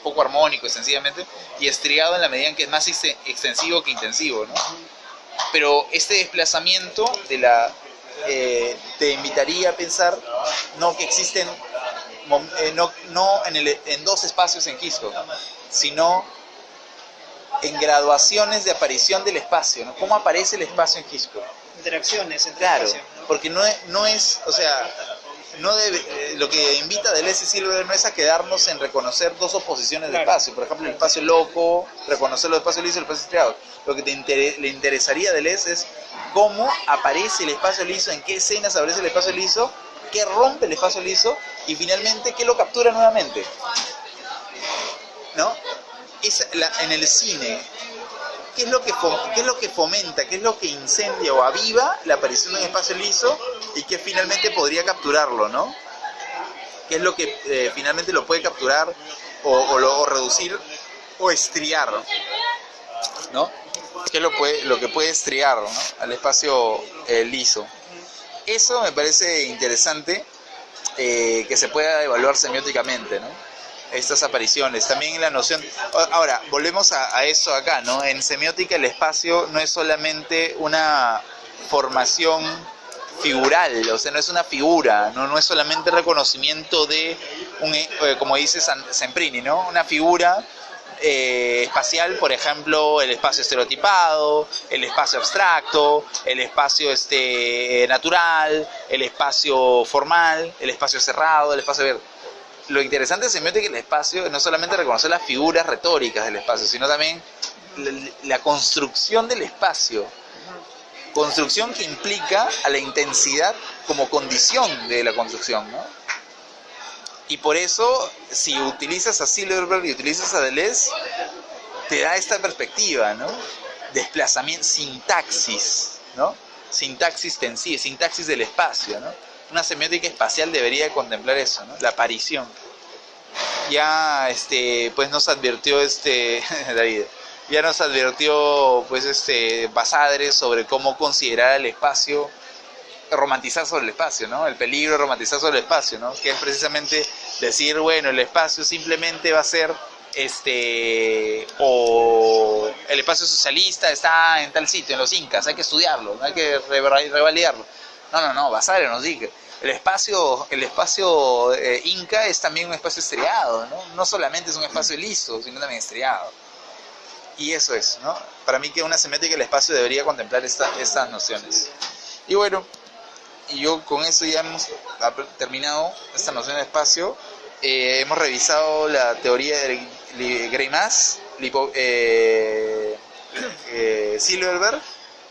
poco armónico extensivamente, y estriado en la medida en que es más extensivo que intensivo, ¿no? Pero este desplazamiento te invitaría a pensar no que existen no en dos espacios en Hitchcock, sino en graduaciones de aparición del espacio, ¿no? ¿Cómo aparece el espacio en Hitchcock? Interacciones entre espacios, ¿no? Porque no es, o sea, no debe, lo que invita Deleuze y Silverberg no es a quedarnos en reconocer dos oposiciones de espacio. Por ejemplo, el espacio loco, reconocer los espacios lisos y el espacio estriado. Lo que le interesaría a Deleuze es cómo aparece el espacio liso, en qué escenas aparece el espacio liso, qué rompe el espacio liso y finalmente qué lo captura nuevamente, ¿no? En el cine, ¿qué es lo que fomenta, qué es lo que incendia o aviva la aparición de un espacio liso y que finalmente podría capturarlo, ¿no? ¿Qué es lo que finalmente lo puede capturar o reducir o estriar, ¿no? ¿Qué es lo que puede estriar, ¿no? Al espacio liso? Eso me parece interesante que se pueda evaluar semióticamente, ¿no? Estas apariciones, también la noción. Ahora, volvemos a eso acá, ¿no? En semiótica el espacio no es solamente una formación figural, o sea, no es una figura, no es solamente reconocimiento de, como dice Semprini, ¿no? Una figura espacial, por ejemplo, el espacio estereotipado, el espacio abstracto, el espacio natural, el espacio formal, el espacio cerrado, el espacio abierto. Lo interesante de semiótica del espacio es no solamente reconocer las figuras retóricas del espacio, sino también la construcción del espacio. Construcción que implica a la intensidad como condición de la construcción, ¿no? Y por eso, si utilizas a Silverberg y utilizas a Deleuze, te da esta perspectiva, ¿no? Desplazamiento, sintaxis, ¿no? Sintaxis tensiva, sintaxis del espacio, ¿no? Una semiótica espacial debería contemplar eso, ¿no? La aparición. Ya pues nos advirtió David, ya nos advirtió pues Basadre sobre cómo considerar el espacio romantizar sobre el espacio, ¿no? El peligro de romantizar sobre el espacio, ¿no? Que es precisamente decir, bueno, el espacio simplemente va a ser o el espacio socialista está en tal sitio, en los incas, hay que estudiarlo, hay que revalidarlo. No, basar en los incas. El espacio inca es también un espacio estrellado, ¿no? No solamente es un espacio liso, sino también estrellado. Y eso es, ¿no? Para mí que una semiótica del espacio debería contemplar estas nociones. Y bueno, y yo con eso ya hemos terminado esta noción de espacio. Hemos revisado la teoría de Greimas, Silverberg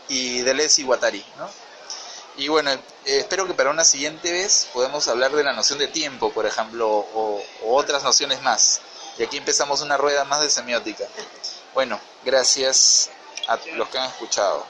y Deleuze y Guattari, ¿no? Y bueno, espero que para una siguiente vez podamos hablar de la noción de tiempo, por ejemplo, o otras nociones más. Y aquí empezamos una rueda más de semiótica. Bueno, gracias a los que han escuchado.